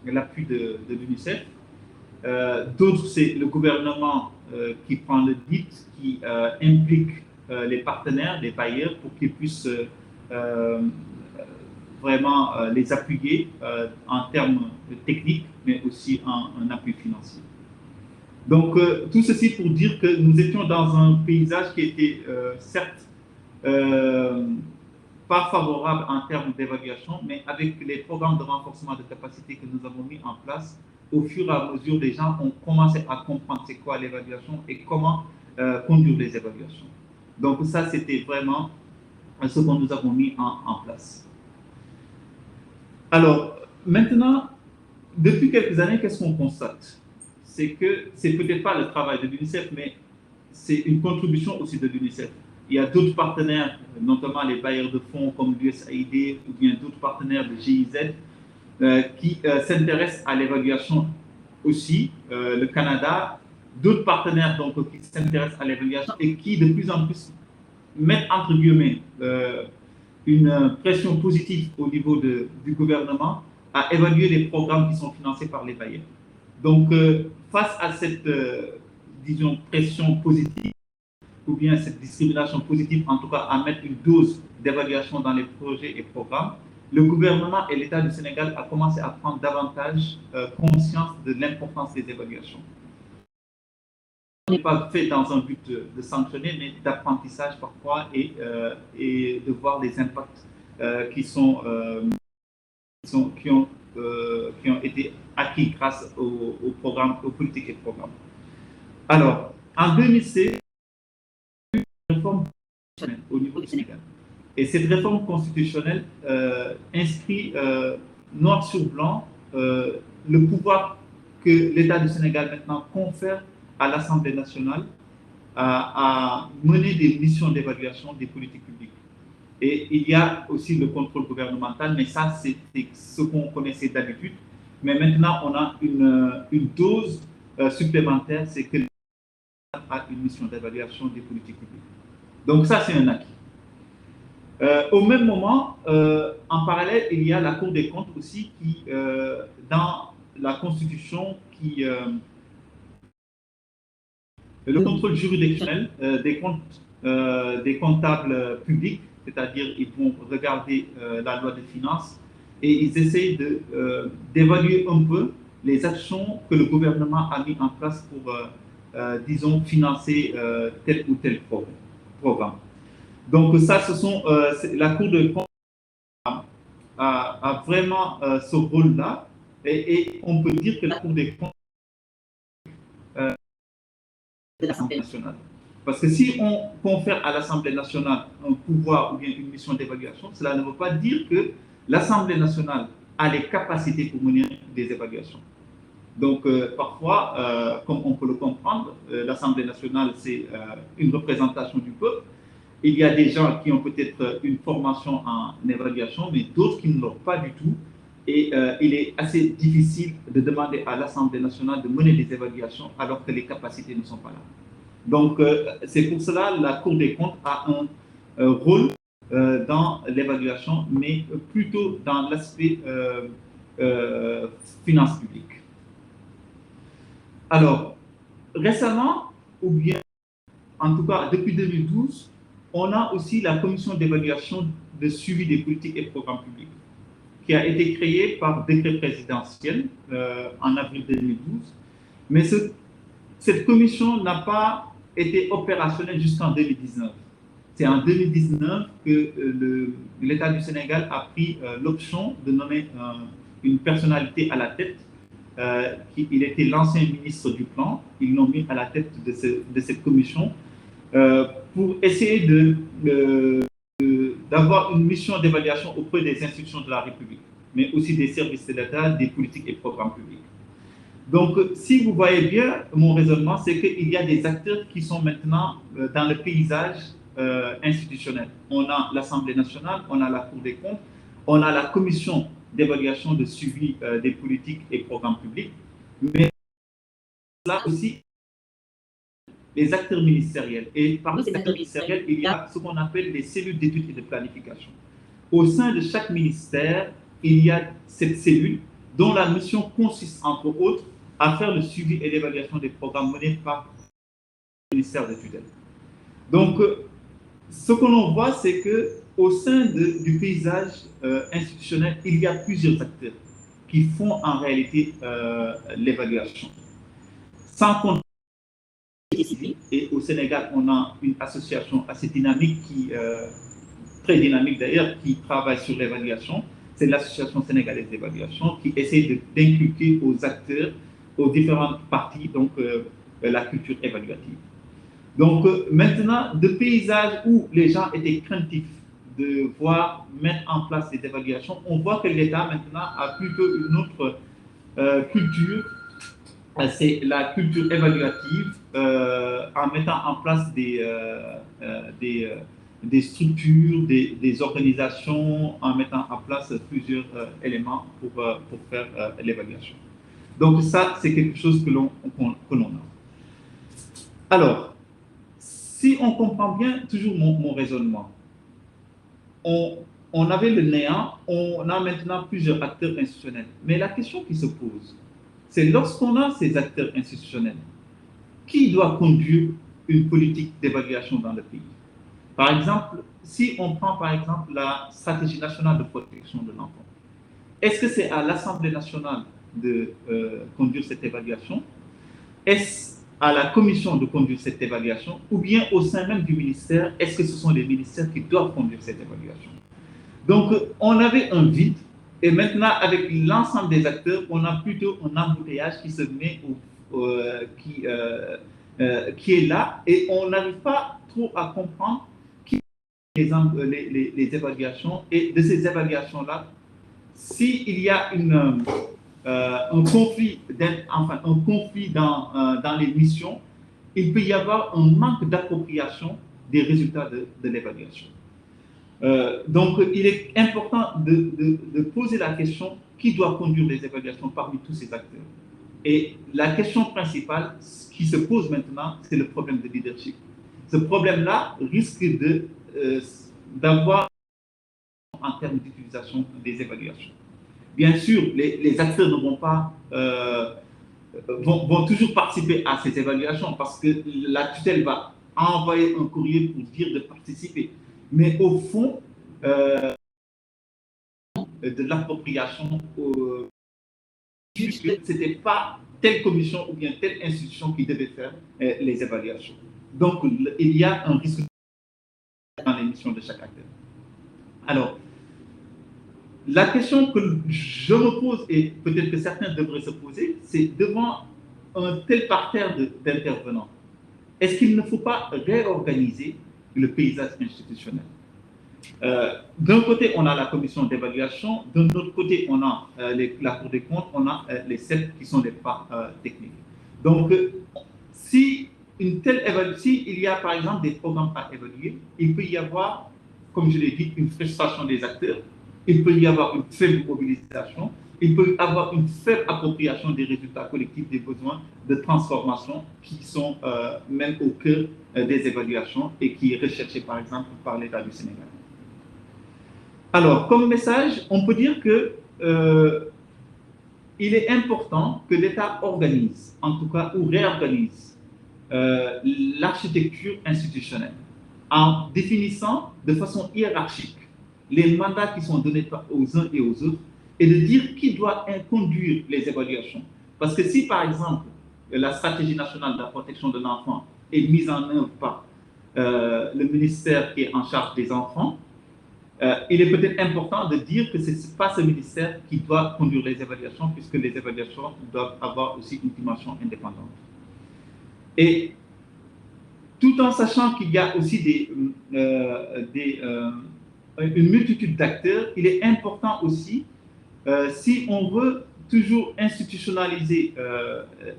l'appui de l'UNICEF. D'autres, c'est le gouvernement qui prend le DIT, qui implique les partenaires, les bailleurs, pour qu'ils puissent vraiment les appuyer en termes techniques, mais aussi en appui financier. Donc, tout ceci pour dire que nous étions dans un paysage qui était certes pas favorable en termes d'évaluation, mais avec les programmes de renforcement de capacité que nous avons mis en place, au fur et à mesure, les gens ont commencé à comprendre c'est quoi l'évaluation et comment conduire les évaluations. Donc ça, c'était vraiment ce que nous avons mis en place. Alors, maintenant, depuis quelques années, qu'est-ce qu'on constate? C'est que c'est peut-être pas le travail de l'UNICEF, mais c'est une contribution aussi de l'UNICEF. Il y a d'autres partenaires, notamment les bailleurs de fonds comme l'USAID ou bien d'autres partenaires de GIZ qui s'intéressent à l'évaluation aussi, le Canada, d'autres partenaires donc, qui s'intéressent à l'évaluation et qui de plus en plus mettent entre guillemets une pression positive au niveau du gouvernement à évaluer les programmes qui sont financés par les bailleurs. Donc, face à cette, disons, pression positive, ou bien cette discrimination positive, en tout cas à mettre une dose d'évaluation dans les projets et programmes, le gouvernement et l'État du Sénégal a commencé à prendre davantage conscience de l'importance des évaluations. Ce n'est pas fait dans un but de sanctionner, mais d'apprentissage parfois et de voir les impacts qui ont été acquis grâce aux programmes, aux politiques et programmes. Alors, en 2016, réforme au niveau du Sénégal. Et cette réforme constitutionnelle inscrit noir sur blanc le pouvoir que l'État du Sénégal maintenant confère à l'Assemblée nationale à mener des missions d'évaluation des politiques publiques. Et il y a aussi le contrôle gouvernemental, mais ça c'est ce qu'on connaissait d'habitude. Mais maintenant on a une dose supplémentaire, c'est que l'État a une mission d'évaluation des politiques publiques. Donc ça, c'est un acquis. Au même moment, en parallèle, il y a la Cour des comptes aussi qui, dans la Constitution, le contrôle juridictionnel des comptes des comptables publics, c'est-à-dire ils vont regarder la loi des finances et ils essayent d'évaluer un peu les actions que le gouvernement a mis en place pour, disons, financer tel ou tel programme. Donc ça, la Cour des comptes a vraiment ce rôle-là, et on peut dire que la Cour des comptes de l'Assemblée nationale. Parce que si on confère à l'Assemblée nationale un pouvoir ou bien une mission d'évaluation, cela ne veut pas dire que l'Assemblée nationale a les capacités pour mener des évaluations. Donc, parfois, comme on peut le comprendre, l'Assemblée nationale, c'est une représentation du peuple. Il y a des gens qui ont peut-être une formation en évaluation, mais d'autres qui ne l'ont pas du tout. Et il est assez difficile de demander à l'Assemblée nationale de mener des évaluations alors que les capacités ne sont pas là. Donc, c'est pour cela que la Cour des comptes a un rôle dans l'évaluation, mais plutôt dans l'aspect finances publiques. Alors, récemment, ou bien en tout cas depuis 2012, on a aussi la commission d'évaluation de suivi des politiques et programmes publics, qui a été créée par décret présidentiel en avril 2012. Mais cette commission n'a pas été opérationnelle jusqu'en 2019. C'est en 2019 que l'État du Sénégal a pris l'option de nommer une personnalité à la tête. Il était l'ancien ministre du Plan. Ils l'ont mis à la tête de cette commission pour essayer d'avoir une mission d'évaluation auprès des institutions de la République, mais aussi des services de l'État, des politiques et programmes publics. Donc, si vous voyez bien mon raisonnement, c'est qu'il y a des acteurs qui sont maintenant dans le paysage institutionnel. On a l'Assemblée nationale, on a la Cour des comptes, on a la commission d'évaluation de suivi des politiques et programmes publics, mais là aussi, les acteurs ministériels. Et parmi ces acteurs ministériels, il y a ce qu'on appelle les cellules d'études et de planification. Au sein de chaque ministère, il y a cette cellule dont la mission consiste, entre autres, à faire le suivi et l'évaluation des programmes menés par le ministère de tutelle. Donc, ce que l'on voit, c'est qu'au sein du paysage institutionnel, il y a plusieurs acteurs qui font en réalité l'évaluation. Sans compter, et au Sénégal, on a une association assez dynamique, très dynamique d'ailleurs, qui travaille sur l'évaluation. C'est l'Association sénégalaise d'évaluation qui essaie d'inculquer aux acteurs, aux différentes parties, donc la culture évaluative. Donc maintenant, de paysages où les gens étaient craintifs de voir mettre en place des évaluations, on voit que l'État maintenant a plutôt une autre culture, c'est la culture évaluative, en mettant en place des structures, des organisations, en mettant en place plusieurs éléments pour faire l'évaluation. Donc ça, c'est quelque chose que l'on a. Alors, si on comprend bien toujours mon raisonnement, on avait le néant, on a maintenant plusieurs acteurs institutionnels. Mais la question qui se pose, c'est lorsqu'on a ces acteurs institutionnels, qui doit conduire une politique d'évaluation dans le pays? Par exemple, si on prend par exemple la stratégie nationale de protection de l'enfant, est-ce que c'est à l'Assemblée nationale de conduire cette évaluation? Est-ce à la commission de conduire cette évaluation? Ou bien au sein même du ministère, est-ce que ce sont les ministères qui doivent conduire cette évaluation? Donc, on avait un vide, et maintenant, avec l'ensemble des acteurs, on a plutôt un embouteillage qui se met, qui est là, et on n'arrive pas trop à comprendre qui les évaluations, et de ces évaluations-là, s'il y a un conflit dans les missions, il peut y avoir un manque d'appropriation des résultats de l'évaluation. Donc, il est important de poser la question qui doit conduire les évaluations parmi tous ces acteurs. Et la question principale qui se pose maintenant, c'est le problème de leadership. Ce problème-là risque d'avoir en termes d'utilisation des évaluations. Bien sûr, les acteurs ne vont pas vont toujours participer à ces évaluations parce que la tutelle va envoyer un courrier pour dire de participer. Mais au fond, de l'appropriation, puisque ce n'était pas telle commission ou bien telle institution qui devait faire les évaluations. Donc, il y a un risque dans l'émission de chaque acteur. Alors, la question que je me pose, et peut-être que certains devraient se poser, c'est devant un tel parterre d'intervenants, est-ce qu'il ne faut pas réorganiser le paysage institutionnel? D'un côté, on a la commission d'évaluation, d'un autre côté, on a la Cour des comptes, on a les 7 qui sont les parts techniques. Donc, si il y a par exemple des programmes à évaluer, il peut y avoir, comme je l'ai dit, une frustration des acteurs, il peut y avoir une faible mobilisation, il peut y avoir une faible appropriation des résultats collectifs des besoins de transformation qui sont même au cœur des évaluations et qui est recherché par exemple par l'État du Sénégal. Alors, comme message, on peut dire que il est important que l'État organise, en tout cas, ou réorganise l'architecture institutionnelle en définissant de façon hiérarchique les mandats qui sont donnés aux uns et aux autres et de dire qui doit conduire les évaluations. Parce que si, par exemple, la stratégie nationale de la protection de l'enfant est mise en œuvre par le ministère qui est en charge des enfants, il est peut-être important de dire que ce n'est pas ce ministère qui doit conduire les évaluations, puisque les évaluations doivent avoir aussi une dimension indépendante. Et tout en sachant qu'il y a aussi une multitude d'acteurs, il est important aussi, si on veut toujours institutionnaliser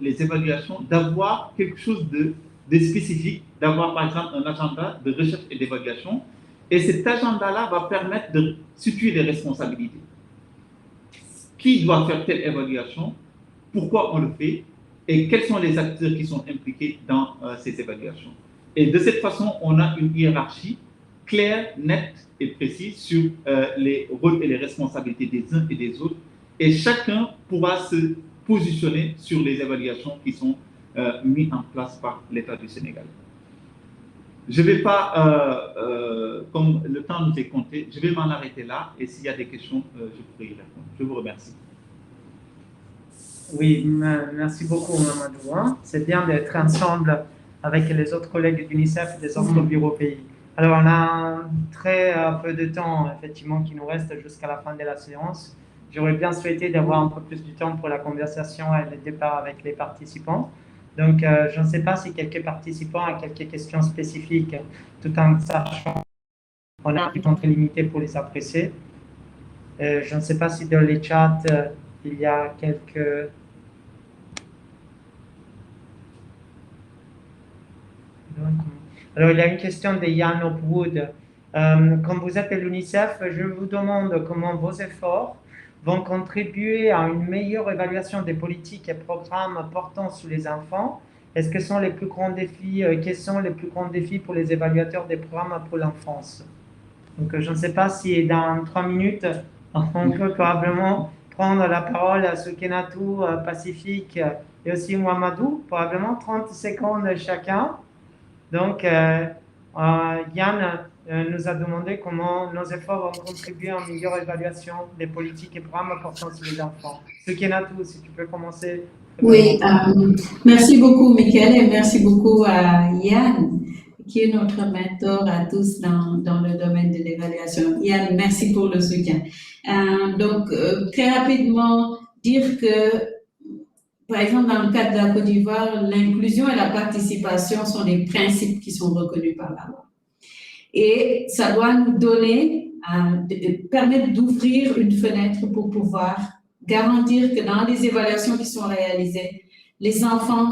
les évaluations, d'avoir quelque chose de spécifique, d'avoir par exemple un agenda de recherche et d'évaluation. Et cet agenda-là va permettre de situer les responsabilités. Qui doit faire telle évaluation? Pourquoi on le fait? Et quels sont les acteurs qui sont impliqués dans ces évaluations? Et de cette façon, on a une hiérarchie claire, nette et précise sur les rôles et les responsabilités des uns et des autres. Et chacun pourra se positionner sur les évaluations qui sont mises en place par l'État du Sénégal. Je ne vais pas, comme le temps nous est compté, je vais m'en arrêter là et s'il y a des questions, je pourrai y répondre. Je vous remercie. Oui, merci beaucoup Mamadou. C'est bien d'être ensemble avec les autres collègues d'UNICEF et des autres bureaux pays. Alors, on a très peu de temps, effectivement, qui nous reste jusqu'à la fin de la séance. J'aurais bien souhaité d'avoir un peu plus de temps pour la conversation et le départ avec les participants. Donc, je ne sais pas si quelques participants ont quelques questions spécifiques, tout en sachant qu'on a un temps très limité pour les apprécier. Je ne sais pas si dans les chats, il y a quelques... Alors, il y a une question de Yann Hopwood. Comme vous êtes à l'UNICEF, je vous demande comment vos efforts vont contribuer à une meilleure évaluation des politiques et programmes portant sur les enfants. Est-ce que sont les plus grands défis, quels sont les plus grands défis pour les évaluateurs des programmes pour l'enfance? Donc, je ne sais pas si dans 3 minutes, on peut probablement prendre la parole à Soukenatou, Pacifique et aussi Mouamadou, probablement 30 secondes chacun. Donc, Yann nous a demandé comment nos efforts vont contribuer à une meilleure évaluation des politiques et programmes portant sur les enfants. Soukenatou, si tu peux commencer. Oui, merci beaucoup, Michael, et merci beaucoup à Yann, qui est notre mentor à tous dans le domaine de l'évaluation. Yann, merci pour le soutien. Donc, très rapidement, dire que, par exemple, dans le cadre de la Côte d'Ivoire, l'inclusion et la participation sont des principes qui sont reconnus par la loi. Et ça doit nous donner, permettre d'ouvrir une fenêtre pour pouvoir garantir que dans les évaluations qui sont réalisées, les enfants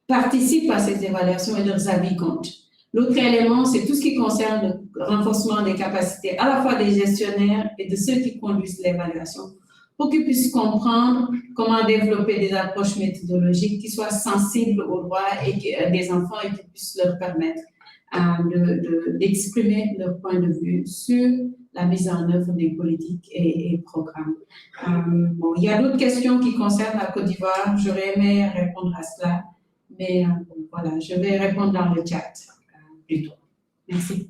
participent à ces évaluations et leurs avis comptent. L'autre élément, c'est tout ce qui concerne le renforcement des capacités à la fois des gestionnaires et de ceux qui conduisent l'évaluation, pour qu'ils puissent comprendre comment développer des approches méthodologiques qui soient sensibles aux droits des enfants et qui puissent leur permettre d'exprimer leur point de vue sur la mise en œuvre des politiques et programmes. Bon, il y a d'autres questions qui concernent la Côte d'Ivoire. J'aurais aimé répondre à cela, mais voilà, je vais répondre dans le chat plutôt. Merci.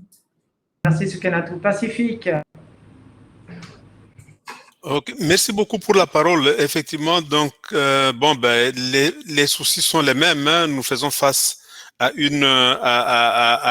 Merci, Soukenatou. Pacifique. Ok, merci beaucoup pour la parole. Effectivement, donc, les soucis sont les mêmes, hein. Nous faisons face à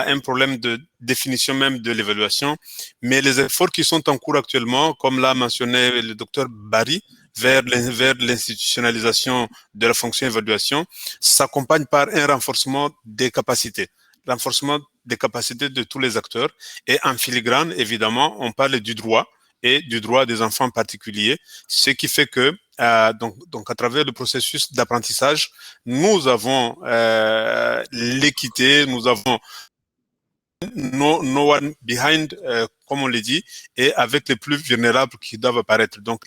un problème de définition même de l'évaluation, mais les efforts qui sont en cours actuellement, comme l'a mentionné le docteur Barry, vers l'institutionnalisation de la fonction évaluation, s'accompagne par un renforcement des capacités de tous les acteurs. Et en filigrane, évidemment, on parle du droit et du droit des enfants en particulier, ce qui fait que donc à travers le processus d'apprentissage, nous avons l'équité, nous avons no one behind, comme on le dit, et avec les plus vulnérables qui doivent apparaître. Donc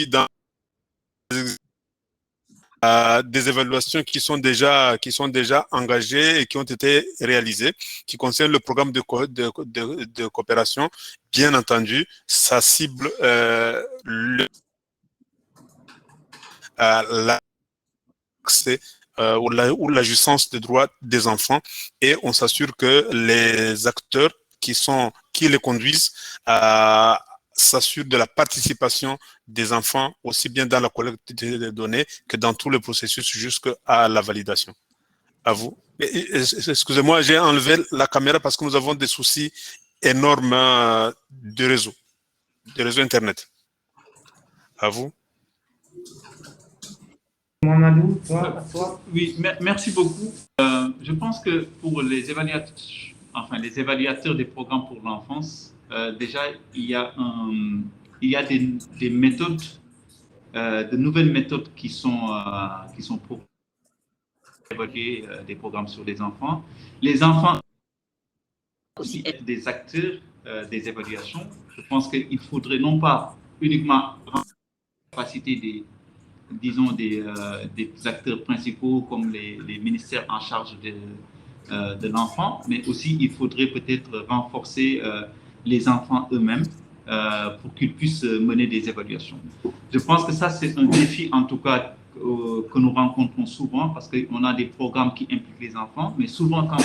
dans des évaluations qui sont déjà engagées et qui ont été réalisées, qui concernent le programme de coopération. Bien entendu, ça cible l'accès ou la jouissance des droits des enfants, et on s'assure que les acteurs qui les conduisent s'assurent de la participation des enfants, aussi bien dans la collecte des données que dans tout le processus jusqu'à la validation. À vous. Excusez-moi, j'ai enlevé la caméra parce que nous avons des soucis énormes de réseau Internet. À vous. Mamadou, Oui, merci beaucoup. Je pense que pour les évaluateurs des programmes pour l'enfance, déjà, il y a des méthodes, de nouvelles méthodes qui sont pour évaluer des programmes sur les enfants. Les enfants aussi être des acteurs des évaluations. Je pense qu'il faudrait non pas uniquement la capacité des acteurs principaux comme les ministères en charge de l'enfant, mais aussi il faudrait peut-être renforcer les enfants eux-mêmes pour qu'ils puissent mener des évaluations. Je pense que ça, c'est un défi en tout cas que nous rencontrons souvent parce qu'on a des programmes qui impliquent les enfants, mais souvent quand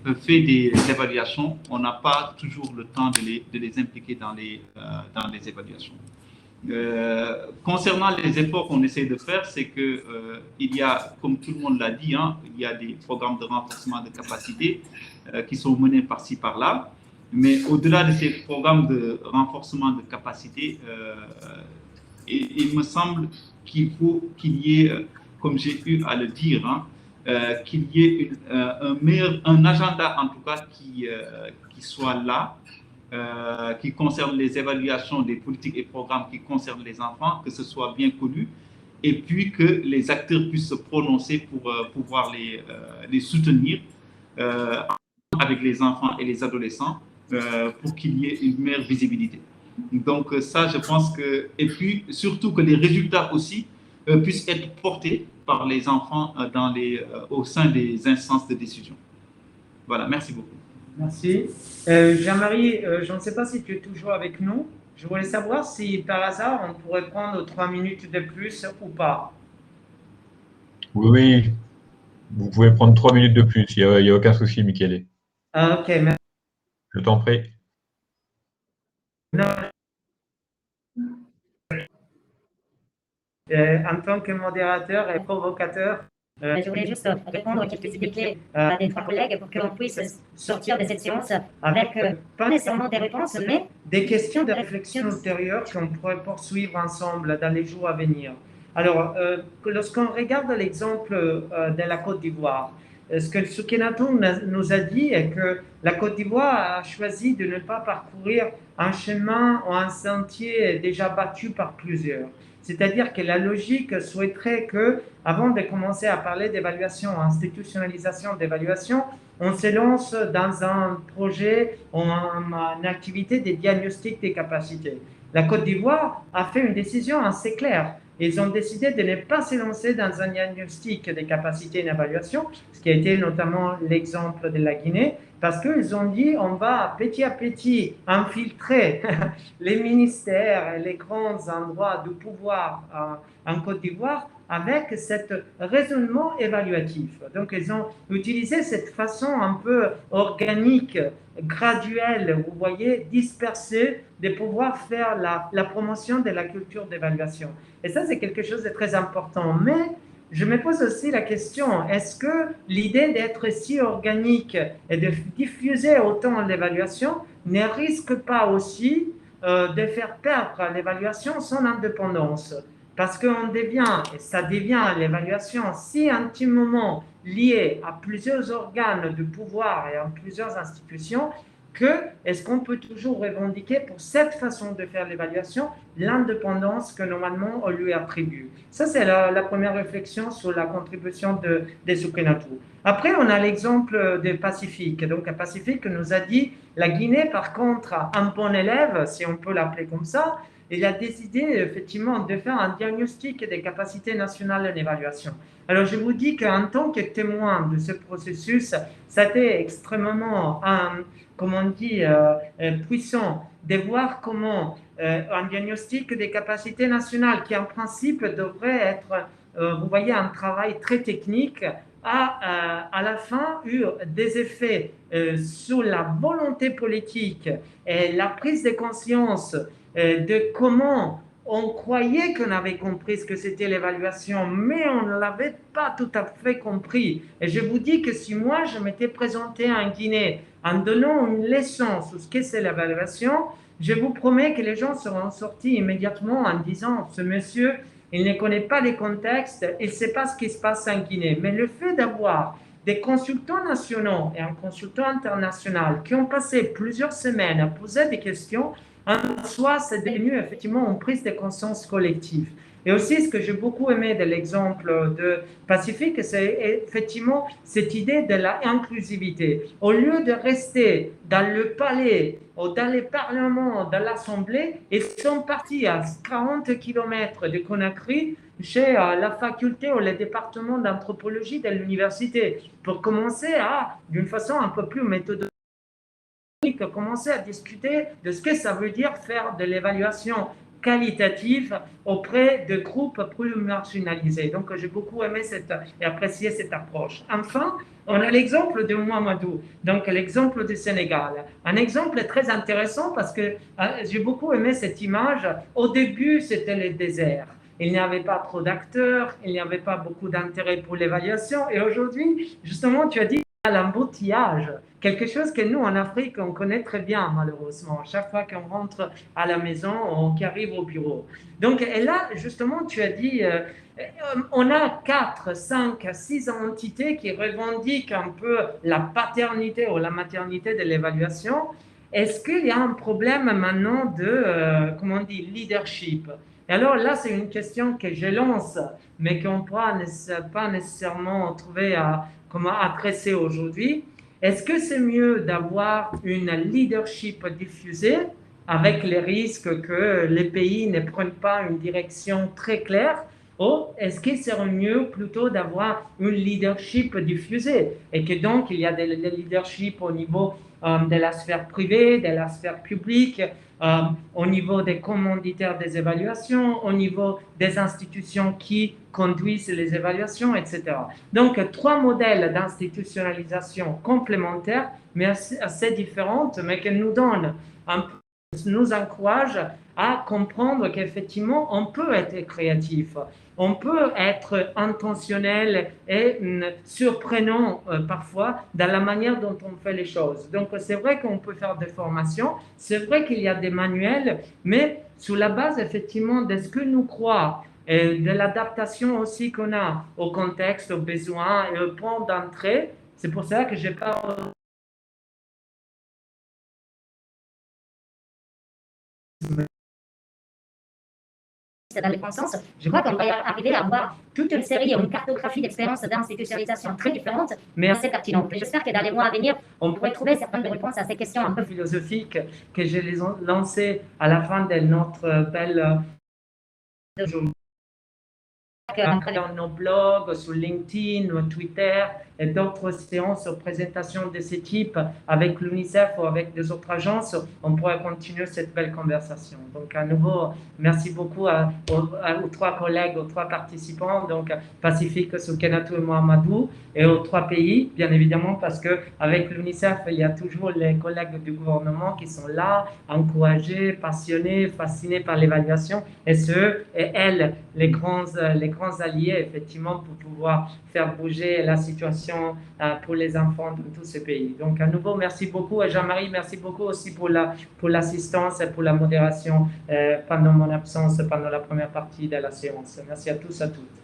on fait des évaluations, on n'a pas toujours le temps de les impliquer dans les évaluations. Concernant les efforts qu'on essaie de faire, c'est que il y a, comme tout le monde l'a dit, il y a des programmes de renforcement de capacité qui sont menés par-ci par-là, mais au-delà de ces programmes de renforcement de capacité, il me semble qu'il faut qu'il y ait, comme j'ai eu à le dire, qu'il y ait un agenda en tout cas qui soit là. Qui concerne les évaluations des politiques et programmes qui concernent les enfants, que ce soit bien connu, et puis que les acteurs puissent se prononcer pour pouvoir les soutenir avec les enfants et les adolescents pour qu'il y ait une meilleure visibilité. Donc ça, je pense que, et puis surtout que les résultats aussi puissent être portés par les enfants au sein des instances de décision. Voilà, merci beaucoup. Merci. Jean-Marie, je ne sais pas si tu es toujours avec nous. Je voulais savoir si par hasard on pourrait prendre 3 minutes de plus ou pas. Oui, vous pouvez prendre 3 minutes de plus, il n'y a aucun souci, Michele. Ah, ok, merci. Je t'en prie. Non. En tant que modérateur et provocateur, je voulais juste répondre quelques idées à des 3 collègues pour qu'on puisse sortir de cette séance avec pas nécessairement des réponses, mais des questions de réflexion ultérieure qu'on pourrait poursuivre ensemble dans les jours à venir. Alors, lorsqu'on regarde l'exemple de la Côte d'Ivoire, ce que Soukenaton nous a dit est que la Côte d'Ivoire a choisi de ne pas parcourir un chemin ou un sentier déjà battu par plusieurs. C'est-à-dire que la logique souhaiterait que, avant de commencer à parler d'évaluation, institutionnalisation d'évaluation, on se lance dans un projet ou une activité de diagnostic des capacités. La Côte d'Ivoire a fait une décision assez claire. Ils ont décidé de ne pas se lancer dans un diagnostic des capacités et d'évaluation, ce qui a été notamment l'exemple de la Guinée, parce qu'ils ont dit on va petit à petit infiltrer les ministères et les grands endroits du pouvoir en Côte d'Ivoire avec cet raisonnement évaluatif. Donc, ils ont utilisé cette façon un peu organique, graduelle, vous voyez, dispersée, de pouvoir faire la promotion de la culture d'évaluation. Et ça, c'est quelque chose de très important. Mais je me pose aussi la question, est-ce que l'idée d'être si organique et de diffuser autant l'évaluation ne risque pas aussi de faire perdre à l'évaluation son indépendance? Parce qu'on devient, et ça devient l'évaluation si intimement liée à plusieurs organes de pouvoir et à plusieurs institutions, que est-ce qu'on peut toujours revendiquer pour cette façon de faire l'évaluation l'indépendance que normalement on lui attribue? Ça, c'est la première réflexion sur la contribution des Sukenatu. Après, on a l'exemple des Pacifiques. Donc, le Pacifique nous a dit, la Guinée, par contre, a un bon élève, si on peut l'appeler comme ça. Il a décidé effectivement de faire un diagnostic des capacités nationales en évaluation. Alors, je vous dis qu'en tant que témoin de ce processus, ça a été extrêmement, comme on dit, puissant de voir comment un diagnostic des capacités nationales, qui en principe devrait être, vous voyez, un travail très technique, a à la fin eu des effets sur la volonté politique et la prise de conscience de comment on croyait qu'on avait compris ce que c'était l'évaluation, mais on ne l'avait pas tout à fait compris. Et je vous dis que si moi, je m'étais présenté en Guinée en donnant une leçon sur ce que c'est l'évaluation, je vous promets que les gens seront sortis immédiatement en disant « ce monsieur, il ne connaît pas les contextes, il ne sait pas ce qui se passe en Guinée ». Mais le fait d'avoir des consultants nationaux et un consultant international qui ont passé plusieurs semaines à poser des questions, en soi, c'est devenu effectivement une prise de conscience collective. Et aussi, ce que j'ai beaucoup aimé de l'exemple de Pacifique, c'est effectivement cette idée de l'inclusivité. Au lieu de rester dans le palais ou dans les parlements, dans l'Assemblée, ils sont partis à 40 km de Conakry chez la faculté ou le département d'anthropologie de l'université pour commencer à, d'une façon un peu plus méthodologique, commencer à discuter de ce que ça veut dire faire de l'évaluation qualitative auprès de groupes plus marginalisés. Donc, j'ai beaucoup aimé et apprécié cette approche. Enfin, on a l'exemple de Mouamadou, donc l'exemple du Sénégal. Un exemple très intéressant parce que j'ai beaucoup aimé cette image. Au début, c'était le désert. Il n'y avait pas trop d'acteurs, il n'y avait pas beaucoup d'intérêt pour l'évaluation. Et aujourd'hui, justement, tu as dit l'embouteillage, quelque chose que nous, en Afrique, on connaît très bien, malheureusement. Chaque fois qu'on rentre à la maison, on arrive au bureau. Donc, et là, justement, tu as dit, on a 4, 5, 6 entités qui revendiquent un peu la paternité ou la maternité de l'évaluation. Est-ce qu'il y a un problème maintenant de, comment on dit, leadership? Et alors là, c'est une question que je lance, mais qu'on ne pourra pas nécessairement trouver comment adresser aujourd'hui. Est-ce que c'est mieux d'avoir une leadership diffusée avec les risques que les pays ne prennent pas une direction très claire, ou est-ce qu'il serait mieux plutôt d'avoir une leadership diffusée et que donc il y a des leadership au niveau de la sphère privée, de la sphère publique, au niveau des commanditaires des évaluations, au niveau des institutions qui conduisent les évaluations, etc. Donc, 3 modèles d'institutionnalisation complémentaires, mais assez différentes, mais qui nous donnent nous encouragent à comprendre qu'effectivement, on peut être créatif, on peut être intentionnel et surprenant parfois dans la manière dont on fait les choses. Donc, c'est vrai qu'on peut faire des formations, c'est vrai qu'il y a des manuels, mais sur la base effectivement de ce que nous croyons et de l'adaptation aussi qu'on a au contexte, aux besoins et au point d'entrée. C'est pour ça que je parle dans le conscience, je crois qu'on va arriver à avoir toute une série, une cartographie d'expériences d'institutionnalisation très différentes, mais assez pertinentes. Et j'espère que dans les mois à venir, on pourrait trouver certaines réponses à ces questions un peu philosophiques que je les ai lancées à la fin de notre belle dans nos blogs, sur LinkedIn, Twitter et d'autres séances de présentation de ce type avec l'UNICEF ou avec des autres agences, on pourrait continuer cette belle conversation. Donc, à nouveau, merci beaucoup aux 3 collègues, aux 3 participants, donc Pacifique, Soukenatou et Mohamedou, et aux 3 pays, bien évidemment, parce qu'avec l'UNICEF, il y a toujours les collègues du gouvernement qui sont là, encouragés, passionnés, fascinés par l'évaluation, et ceux et elles, les grands alliés, effectivement, pour pouvoir faire bouger la situation pour les enfants de tous ces pays. Donc, à nouveau, merci beaucoup. Et Jean-Marie, merci beaucoup aussi pour l'assistance et pour la modération pendant mon absence, pendant la première partie de la séance. Merci à tous, à toutes.